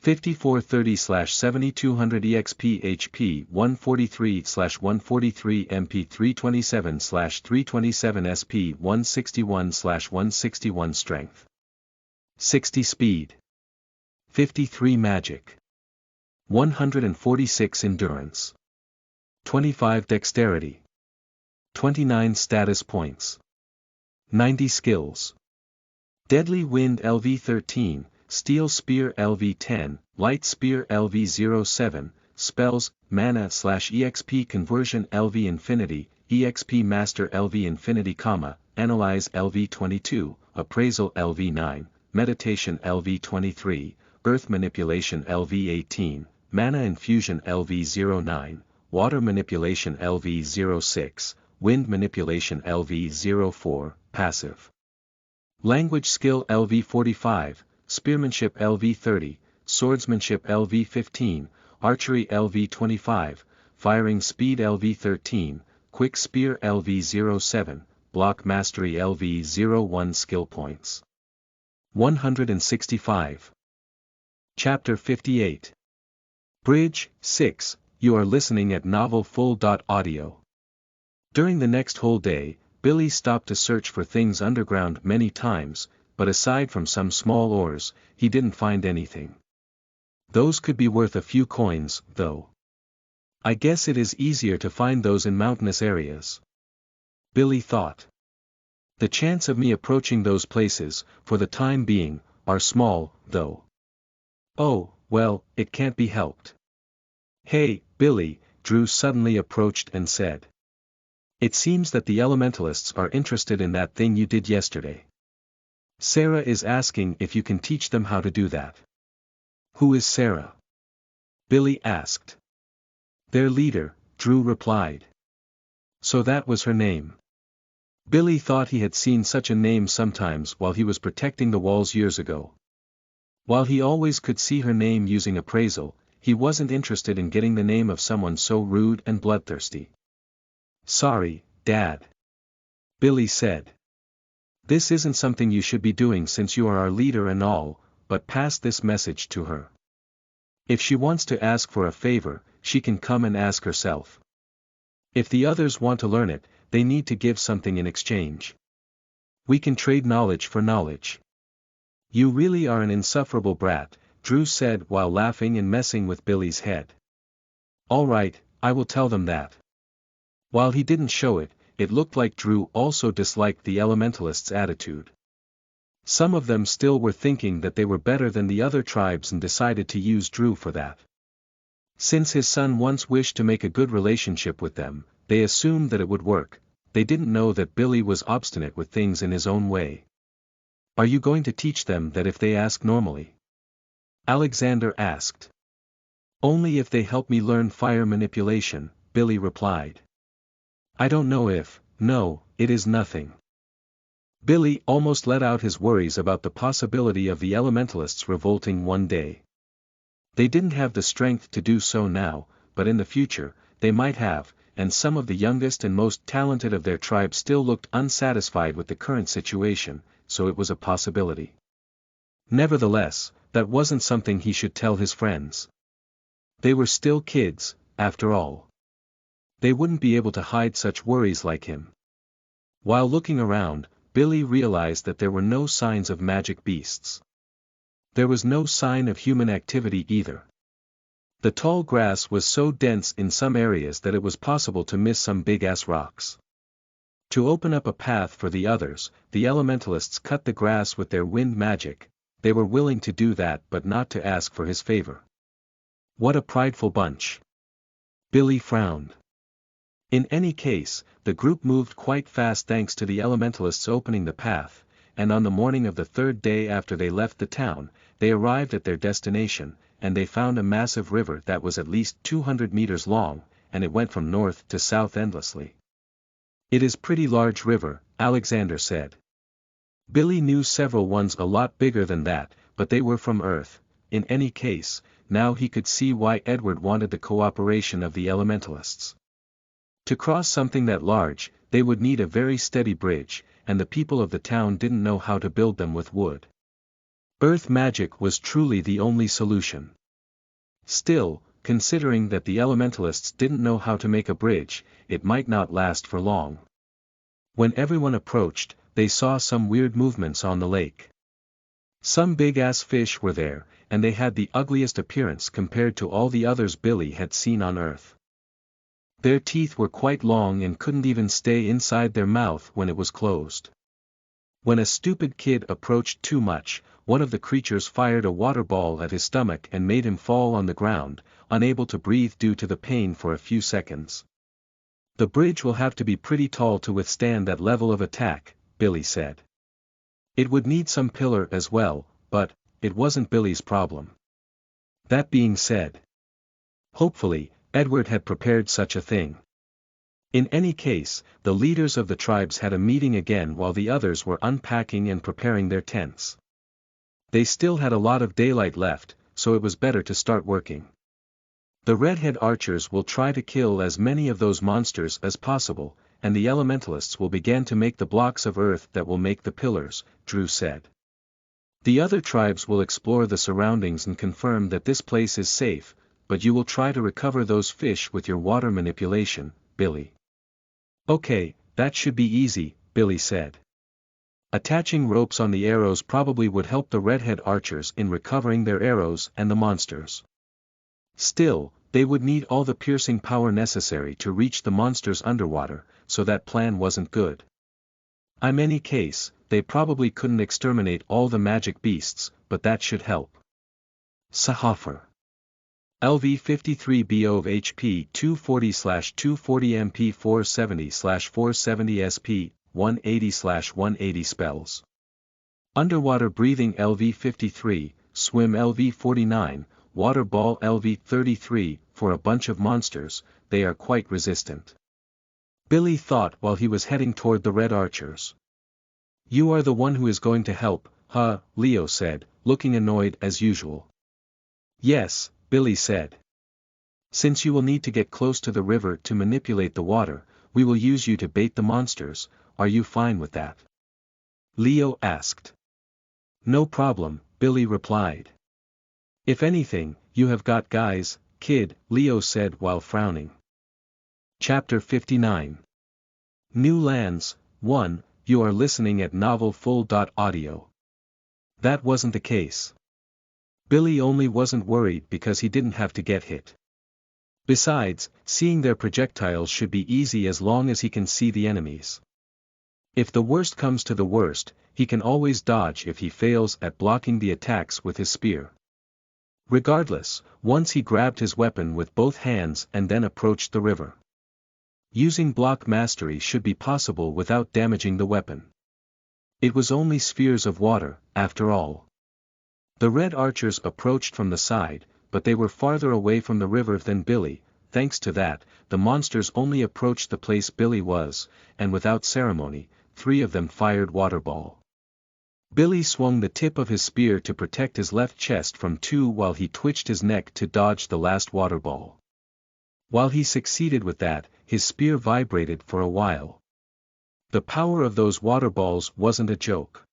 5430/7200 EXP HP 143/143 MP 327/327 SP 161/161 Strength. 60 Speed. 53 Magic. 146 Endurance. 25 Dexterity. 29 Status Points. 90 Skills. Deadly Wind LV 13, Steel Spear LV 10, Light Spear LV 07, Spells, Mana/EXP Conversion LV Infinity, EXP Master LV Infinity, Analyze LV 22, Appraisal LV 9, Meditation LV 23, Earth Manipulation LV 18, Mana Infusion LV 09, Water Manipulation LV 06, Wind Manipulation LV 04, Passive. Language Skill LV 45, Spearmanship LV 30, Swordsmanship LV 15, Archery LV 25, Firing Speed LV 13, Quick Spear LV 07, Block Mastery LV 01 Skill Points. 165. Chapter 58. Bridge 6. You are listening at novelfull.audio. During the next whole day, Billy stopped to search for things underground many times, but aside from some small ores, he didn't find anything. Those could be worth a few coins, though. I guess it is easier to find those in mountainous areas. Billy thought. The chance of me approaching those places, for the time being, are small, though. Oh, well, it can't be helped. Hey, Billy, Drew suddenly approached and said. It seems that the elementalists are interested in that thing you did yesterday. Sarah is asking if you can teach them how to do that. Who is Sarah? Billy asked. Their leader, Drew replied. So that was her name. Billy thought he had seen such a name sometimes while he was protecting the walls years ago. While he always could see her name using appraisal, he wasn't interested in getting the name of someone so rude and bloodthirsty. Sorry, Dad. Billy said. This isn't something you should be doing since you are our leader and all, but pass this message to her. If she wants to ask for a favor, she can come and ask herself. If the others want to learn it, they need to give something in exchange. We can trade knowledge for knowledge. You really are an insufferable brat, Drew said while laughing and messing with Billy's head. All right, I will tell them that. While he didn't show it, it looked like Drew also disliked the elementalists' attitude. Some of them still were thinking that they were better than the other tribes and decided to use Drew for that. Since his son once wished to make a good relationship with them, they assumed that it would work. They didn't know that Billy was obstinate with things in his own way. Are you going to teach them that if they ask normally? Alexander asked. Only if they help me learn fire manipulation, Billy replied. I don't know if, no, it is nothing. Billy almost let out his worries about the possibility of the elementalists revolting one day. They didn't have the strength to do so now, but in the future, they might have, and some of the youngest and most talented of their tribe still looked unsatisfied with the current situation, so it was a possibility. Nevertheless, that wasn't something he should tell his friends. They were still kids, after all. They wouldn't be able to hide such worries like him. While looking around, Billy realized that there were no signs of magic beasts. There was no sign of human activity either. The tall grass was so dense in some areas that it was possible to miss some big-ass rocks. To open up a path for the others, the elementalists cut the grass with their wind magic. They were willing to do that but not to ask for his favor. What a prideful bunch. Billy frowned. In any case, the group moved quite fast thanks to the elementalists opening the path, and on the morning of the third day after they left the town, they arrived at their destination, and they found a massive river that was at least 200 meters long, and it went from north to south endlessly. It is pretty large river, Alexander said. Billy knew several ones a lot bigger than that, but they were from Earth. In any case, now he could see why Edward wanted the cooperation of the elementalists. To cross something that large, they would need a very steady bridge, and the people of the town didn't know how to build them with wood. Earth magic was truly the only solution. Still, considering that the elementalists didn't know how to make a bridge, it might not last for long. When everyone approached, they saw some weird movements on the lake. Some big-ass fish were there, and they had the ugliest appearance compared to all the others Billy had seen on Earth. Their teeth were quite long and couldn't even stay inside their mouth when it was closed. When a stupid kid approached too much, one of the creatures fired a water ball at his stomach and made him fall on the ground, unable to breathe due to the pain for a few seconds. The bridge will have to be pretty tall to withstand that level of attack, Billy said. It would need some pillar as well, but it wasn't Billy's problem. That being said, hopefully, Edward had prepared such a thing. In any case, the leaders of the tribes had a meeting again while the others were unpacking and preparing their tents. They still had a lot of daylight left, so it was better to start working. The redhead archers will try to kill as many of those monsters as possible, and the elementalists will begin to make the blocks of earth that will make the pillars, Drew said. The other tribes will explore the surroundings and confirm that this place is safe, but you will try to recover those fish with your water manipulation, Billy. Okay, that should be easy, Billy said. Attaching ropes on the arrows probably would help the redhead archers in recovering their arrows and the monsters. Still, they would need all the piercing power necessary to reach the monsters underwater, so that plan wasn't good. In any case, they probably couldn't exterminate all the magic beasts, but that should help. Seehofer. LV-53 BO of HP 240/240 MP 470/470 SP 180/180 spells. Underwater breathing LV-53, swim LV-49, water ball LV-33, for a bunch of monsters, they are quite resistant. Billy thought while he was heading toward the red archers. You are the one who is going to help, huh? Leo said, looking annoyed as usual. Yes, Billy said. Since you will need to get close to the river to manipulate the water, we will use you to bait the monsters. Are you fine with that? Leo asked. No problem, Billy replied. If anything, you have got guys, kid, Leo said while frowning. Chapter 59. New Lands, 1, you are listening at novelfull.audio. That wasn't the case. Billy only wasn't worried because he didn't have to get hit. Besides, seeing their projectiles should be easy as long as he can see the enemies. If the worst comes to the worst, he can always dodge if he fails at blocking the attacks with his spear. Regardless, once he grabbed his weapon with both hands and then approached the river. Using block mastery should be possible without damaging the weapon. It was only spheres of water, after all. The red archers approached from the side, but they were farther away from the river than Billy. Thanks to that, the monsters only approached the place Billy was, and without ceremony, 3 of them fired water ball. Billy swung the tip of his spear to protect his left chest from 2 while he twitched his neck to dodge the last water ball. While he succeeded with that, his spear vibrated for a while. The power of those water balls wasn't a joke.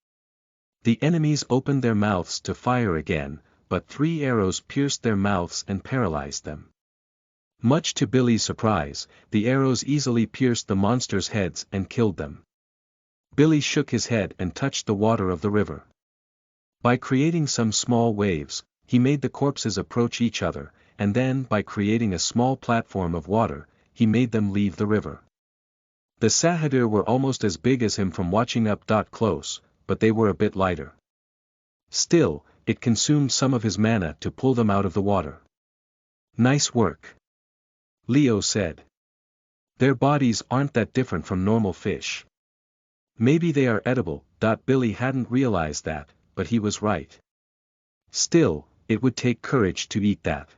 The enemies opened their mouths to fire again, but 3 arrows pierced their mouths and paralyzed them. Much to Billy's surprise, the arrows easily pierced the monsters' heads and killed them. Billy shook his head and touched the water of the river. By creating some small waves, he made the corpses approach each other, and then by creating a small platform of water, he made them leave the river. The Sahadir were almost as big as him from watching up close, but they were a bit lighter. Still, it consumed some of his mana to pull them out of the water. Nice work, Leo said. Their bodies aren't that different from normal fish. Maybe they are edible. Billy hadn't realized that, but he was right. Still, it would take courage to eat that.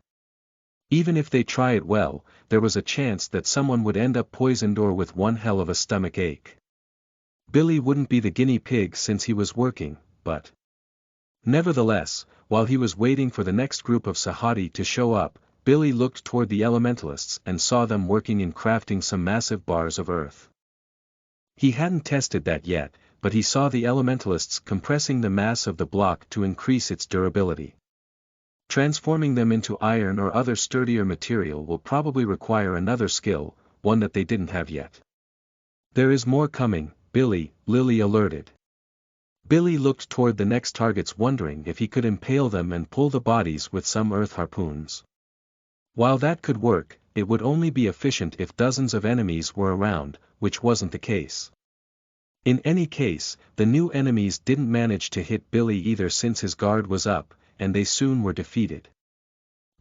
Even if they try it well, there was a chance that someone would end up poisoned or with one hell of a stomach ache. Billy wouldn't be the guinea pig since he was working, but... Nevertheless, while he was waiting for the next group of Sahadi to show up, Billy looked toward the elementalists and saw them working in crafting some massive bars of earth. He hadn't tested that yet, but he saw the elementalists compressing the mass of the block to increase its durability. Transforming them into iron or other sturdier material will probably require another skill, one that they didn't have yet. There is more coming, Lily alerted. Billy looked toward the next targets wondering if he could impale them and pull the bodies with some earth harpoons. While that could work, it would only be efficient if dozens of enemies were around, which wasn't the case. In any case, the new enemies didn't manage to hit Billy either since his guard was up, and they soon were defeated.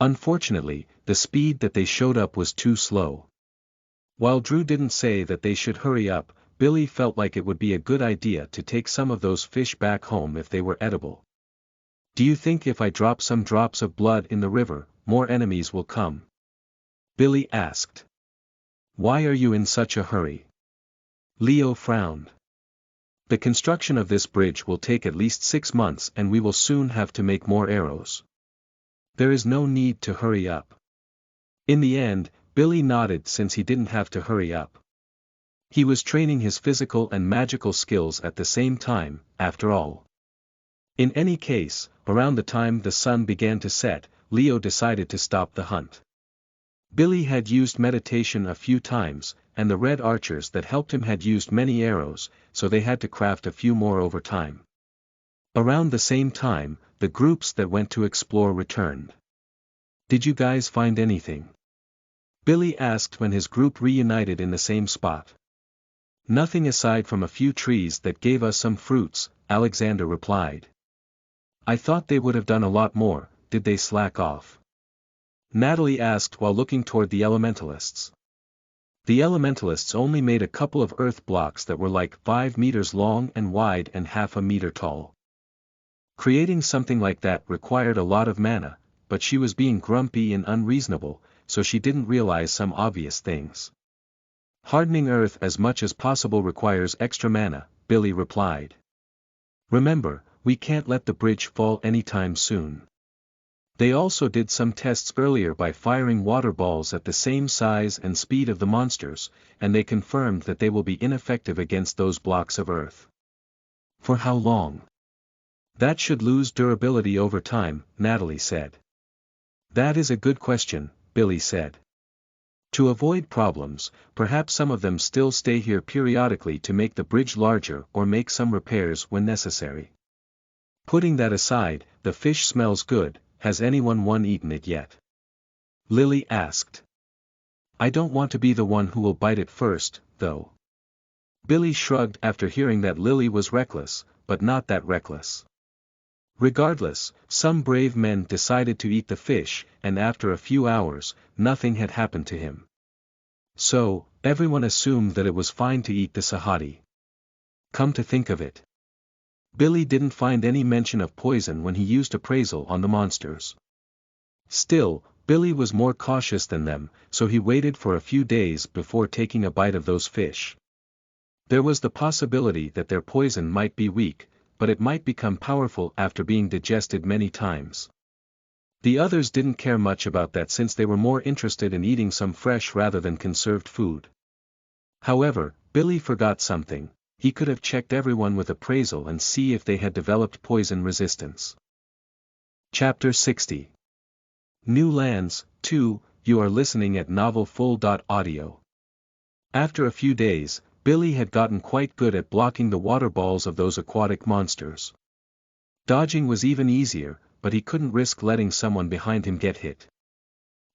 Unfortunately, the speed that they showed up was too slow. While Drew didn't say that they should hurry up, Billy felt like it would be a good idea to take some of those fish back home if they were edible. Do you think if I drop some drops of blood in the river, more enemies will come? Billy asked. Why are you in such a hurry? Leo frowned. The construction of this bridge will take at least 6 months and we will soon have to make more arrows. There is no need to hurry up. In the end, Billy nodded since he didn't have to hurry up. He was training his physical and magical skills at the same time, after all. In any case, around the time the sun began to set, Leo decided to stop the hunt. Billy had used meditation a few times, and the red archers that helped him had used many arrows, so they had to craft a few more over time. Around the same time, the groups that went to explore returned. "Did you guys find anything?" Billy asked when his group reunited in the same spot. "Nothing aside from a few trees that gave us some fruits," Alexander replied. "I thought they would have done a lot more. Did they slack off?" Natalie asked while looking toward the elementalists. The elementalists only made a couple of earth blocks that were like 5 meters long and wide and half a meter tall. Creating something like that required a lot of mana, but she was being grumpy and unreasonable, so she didn't realize some obvious things. "Hardening earth as much as possible requires extra mana," Billy replied. "Remember, we can't let the bridge fall anytime soon." They also did some tests earlier by firing water balls at the same size and speed of the monsters, and they confirmed that they will be ineffective against those blocks of earth. "For how long?" "That should lose durability over time," Natalie said. "That is a good question," Billy said. "To avoid problems, perhaps some of them still stay here periodically to make the bridge larger or make some repairs when necessary. Putting that aside, the fish smells good. Has anyone eaten it yet?" Lily asked. "I don't want to be the one who will bite it first, though." Billy shrugged after hearing that Lily was reckless, but not that reckless. Regardless, some brave men decided to eat the fish, and after a few hours, nothing had happened to him. So, everyone assumed that it was fine to eat the Sahadi. Come to think of it, Billy didn't find any mention of poison when he used appraisal on the monsters. Still, Billy was more cautious than them, so he waited for a few days before taking a bite of those fish. There was the possibility that their poison might be weak, but it might become powerful after being digested many times. The others didn't care much about that since they were more interested in eating some fresh rather than conserved food. However, Billy forgot something. He could have checked everyone with appraisal and see if they had developed poison resistance. Chapter 60. New Lands, 2, you are listening at novelfull.audio. After a few days, Billy had gotten quite good at blocking the water balls of those aquatic monsters. Dodging was even easier, but he couldn't risk letting someone behind him get hit.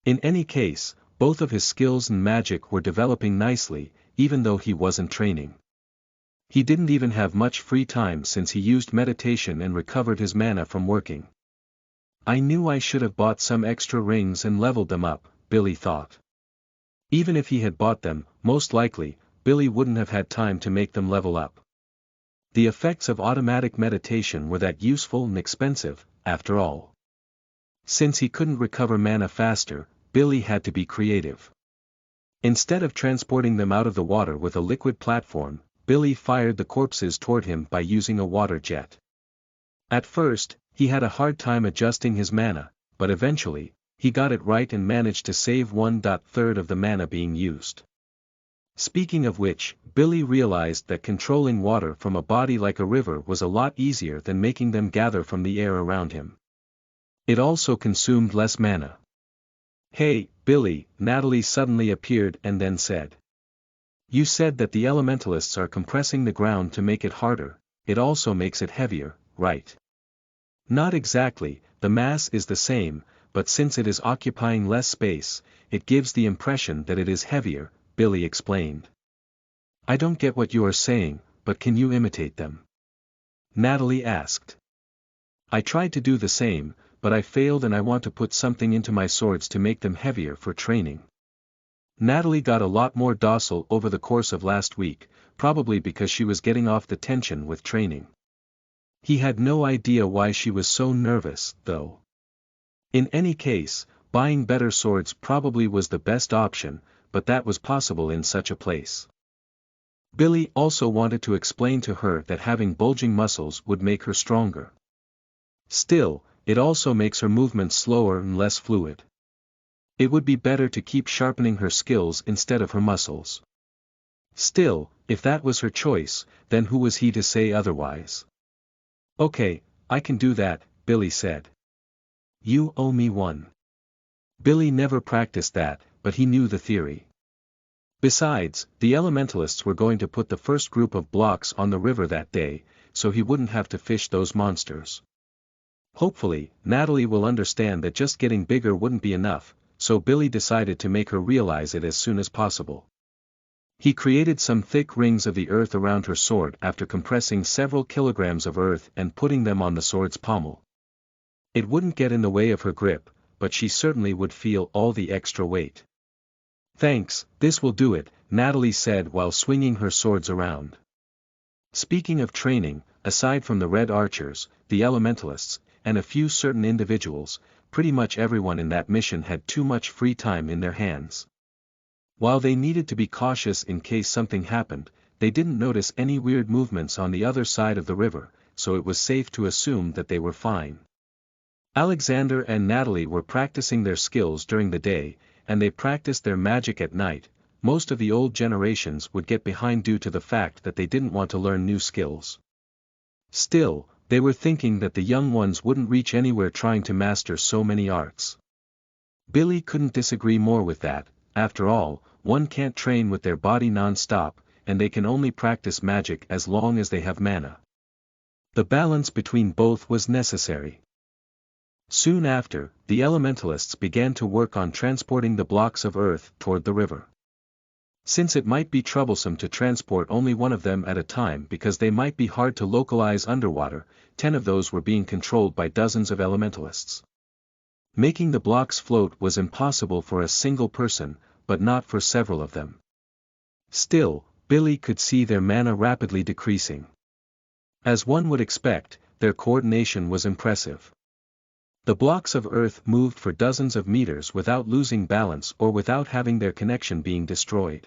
In any case, both of his skills and magic were developing nicely, even though he wasn't training. He didn't even have much free time since he used meditation and recovered his mana from working. I knew I should have bought some extra rings and leveled them up, Billy thought. Even if he had bought them, most likely, Billy wouldn't have had time to make them level up. The effects of automatic meditation were that useful and expensive, after all. Since he couldn't recover mana faster, Billy had to be creative. Instead of transporting them out of the water with a liquid platform, Billy fired the corpses toward him by using a water jet. At first, he had a hard time adjusting his mana, but eventually, he got it right and managed to save 1/3 of the mana being used. Speaking of which, Billy realized that controlling water from a body like a river was a lot easier than making them gather from the air around him. It also consumed less mana. "Hey, Billy," Natalie suddenly appeared and then said. "You said that the elementalists are compressing the ground to make it harder, it also makes it heavier, right?" "Not exactly, the mass is the same, but since it is occupying less space, it gives the impression that it is heavier," Billy explained. "I don't get what you are saying, but can you imitate them?" Natalie asked. "I tried to do the same, but I failed and I want to put something into my swords to make them heavier for training." Natalie got a lot more docile over the course of last week, probably because she was getting off the tension with training. He had no idea why she was so nervous, though. In any case, buying better swords probably was the best option, but that was possible in such a place. Billy also wanted to explain to her that having bulging muscles would make her stronger. Still, it also makes her movements slower and less fluid. It would be better to keep sharpening her skills instead of her muscles. Still, if that was her choice, then who was he to say otherwise? "Okay, I can do that," Billy said. "You owe me one." Billy never practiced that, but he knew the theory. Besides, the elementalists were going to put the first group of blocks on the river that day, so he wouldn't have to fish those monsters. Hopefully, Natalie will understand that just getting bigger wouldn't be enough, so Billy decided to make her realize it as soon as possible. He created some thick rings of the earth around her sword after compressing several kilograms of earth and putting them on the sword's pommel. It wouldn't get in the way of her grip, but she certainly would feel all the extra weight. "Thanks, this will do it," Natalie said while swinging her swords around. Speaking of training, aside from the Red Archers, the Elementalists, and a few certain individuals, pretty much everyone in that mission had too much free time in their hands. While they needed to be cautious in case something happened, they didn't notice any weird movements on the other side of the river, so it was safe to assume that they were fine. Alexander and Natalie were practicing their skills during the day, and they practiced their magic at night. Most of the old generations would get behind due to the fact that they didn't want to learn new skills. Still, they were thinking that the young ones wouldn't reach anywhere trying to master so many arts. Billy couldn't disagree more with that. After all, one can't train with their body non-stop, and they can only practice magic as long as they have mana. The balance between both was necessary. Soon after, the elementalists began to work on transporting the blocks of earth toward the river. Since it might be troublesome to transport only one of them at a time because they might be hard to localize underwater, 10 of those were being controlled by dozens of elementalists. Making the blocks float was impossible for a single person, but not for several of them. Still, Billy could see their mana rapidly decreasing. As one would expect, their coordination was impressive. The blocks of earth moved for dozens of meters without losing balance or without having their connection being destroyed.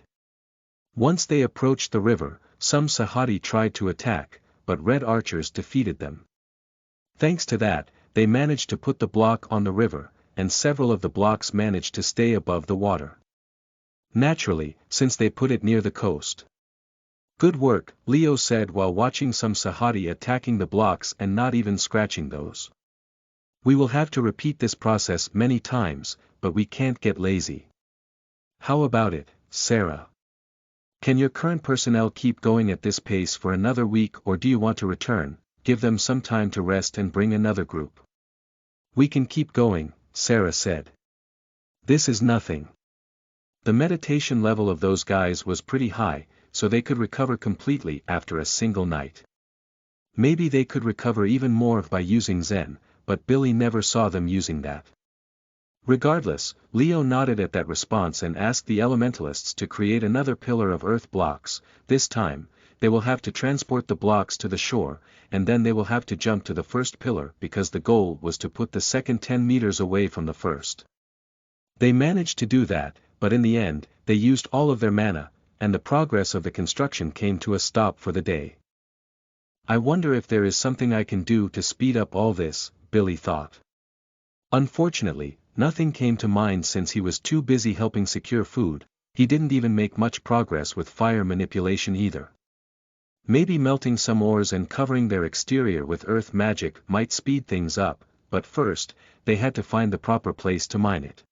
Once they approached the river, some Sahadi tried to attack, but Red Archers defeated them. Thanks to that, they managed to put the block on the river, and several of the blocks managed to stay above the water. Naturally, since they put it near the coast. "Good work," Leo said while watching some Sahadi attacking the blocks and not even scratching those. "We will have to repeat this process many times, but we can't get lazy." "How about it, Sarah? Can your current personnel keep going at this pace for another week, or do you want to return, give them some time to rest and bring another group?" "We can keep going," Sarah said. "This is nothing." The meditation level of those guys was pretty high, so they could recover completely after a single night. Maybe they could recover even more by using Zen, but Billy never saw them using that. Regardless, Leo nodded at that response and asked the elementalists to create another pillar of earth blocks. This time, they will have to transport the blocks to the shore, and then they will have to jump to the first pillar because the goal was to put the second 10 meters away from the first. They managed to do that, but in the end, they used all of their mana, and the progress of the construction came to a stop for the day. "I wonder if there is something I can do to speed up all this," Billy thought. Unfortunately, nothing came to mind since he was too busy helping secure food. He didn't even make much progress with fire manipulation either. Maybe melting some ores and covering their exterior with earth magic might speed things up, but first, they had to find the proper place to mine it.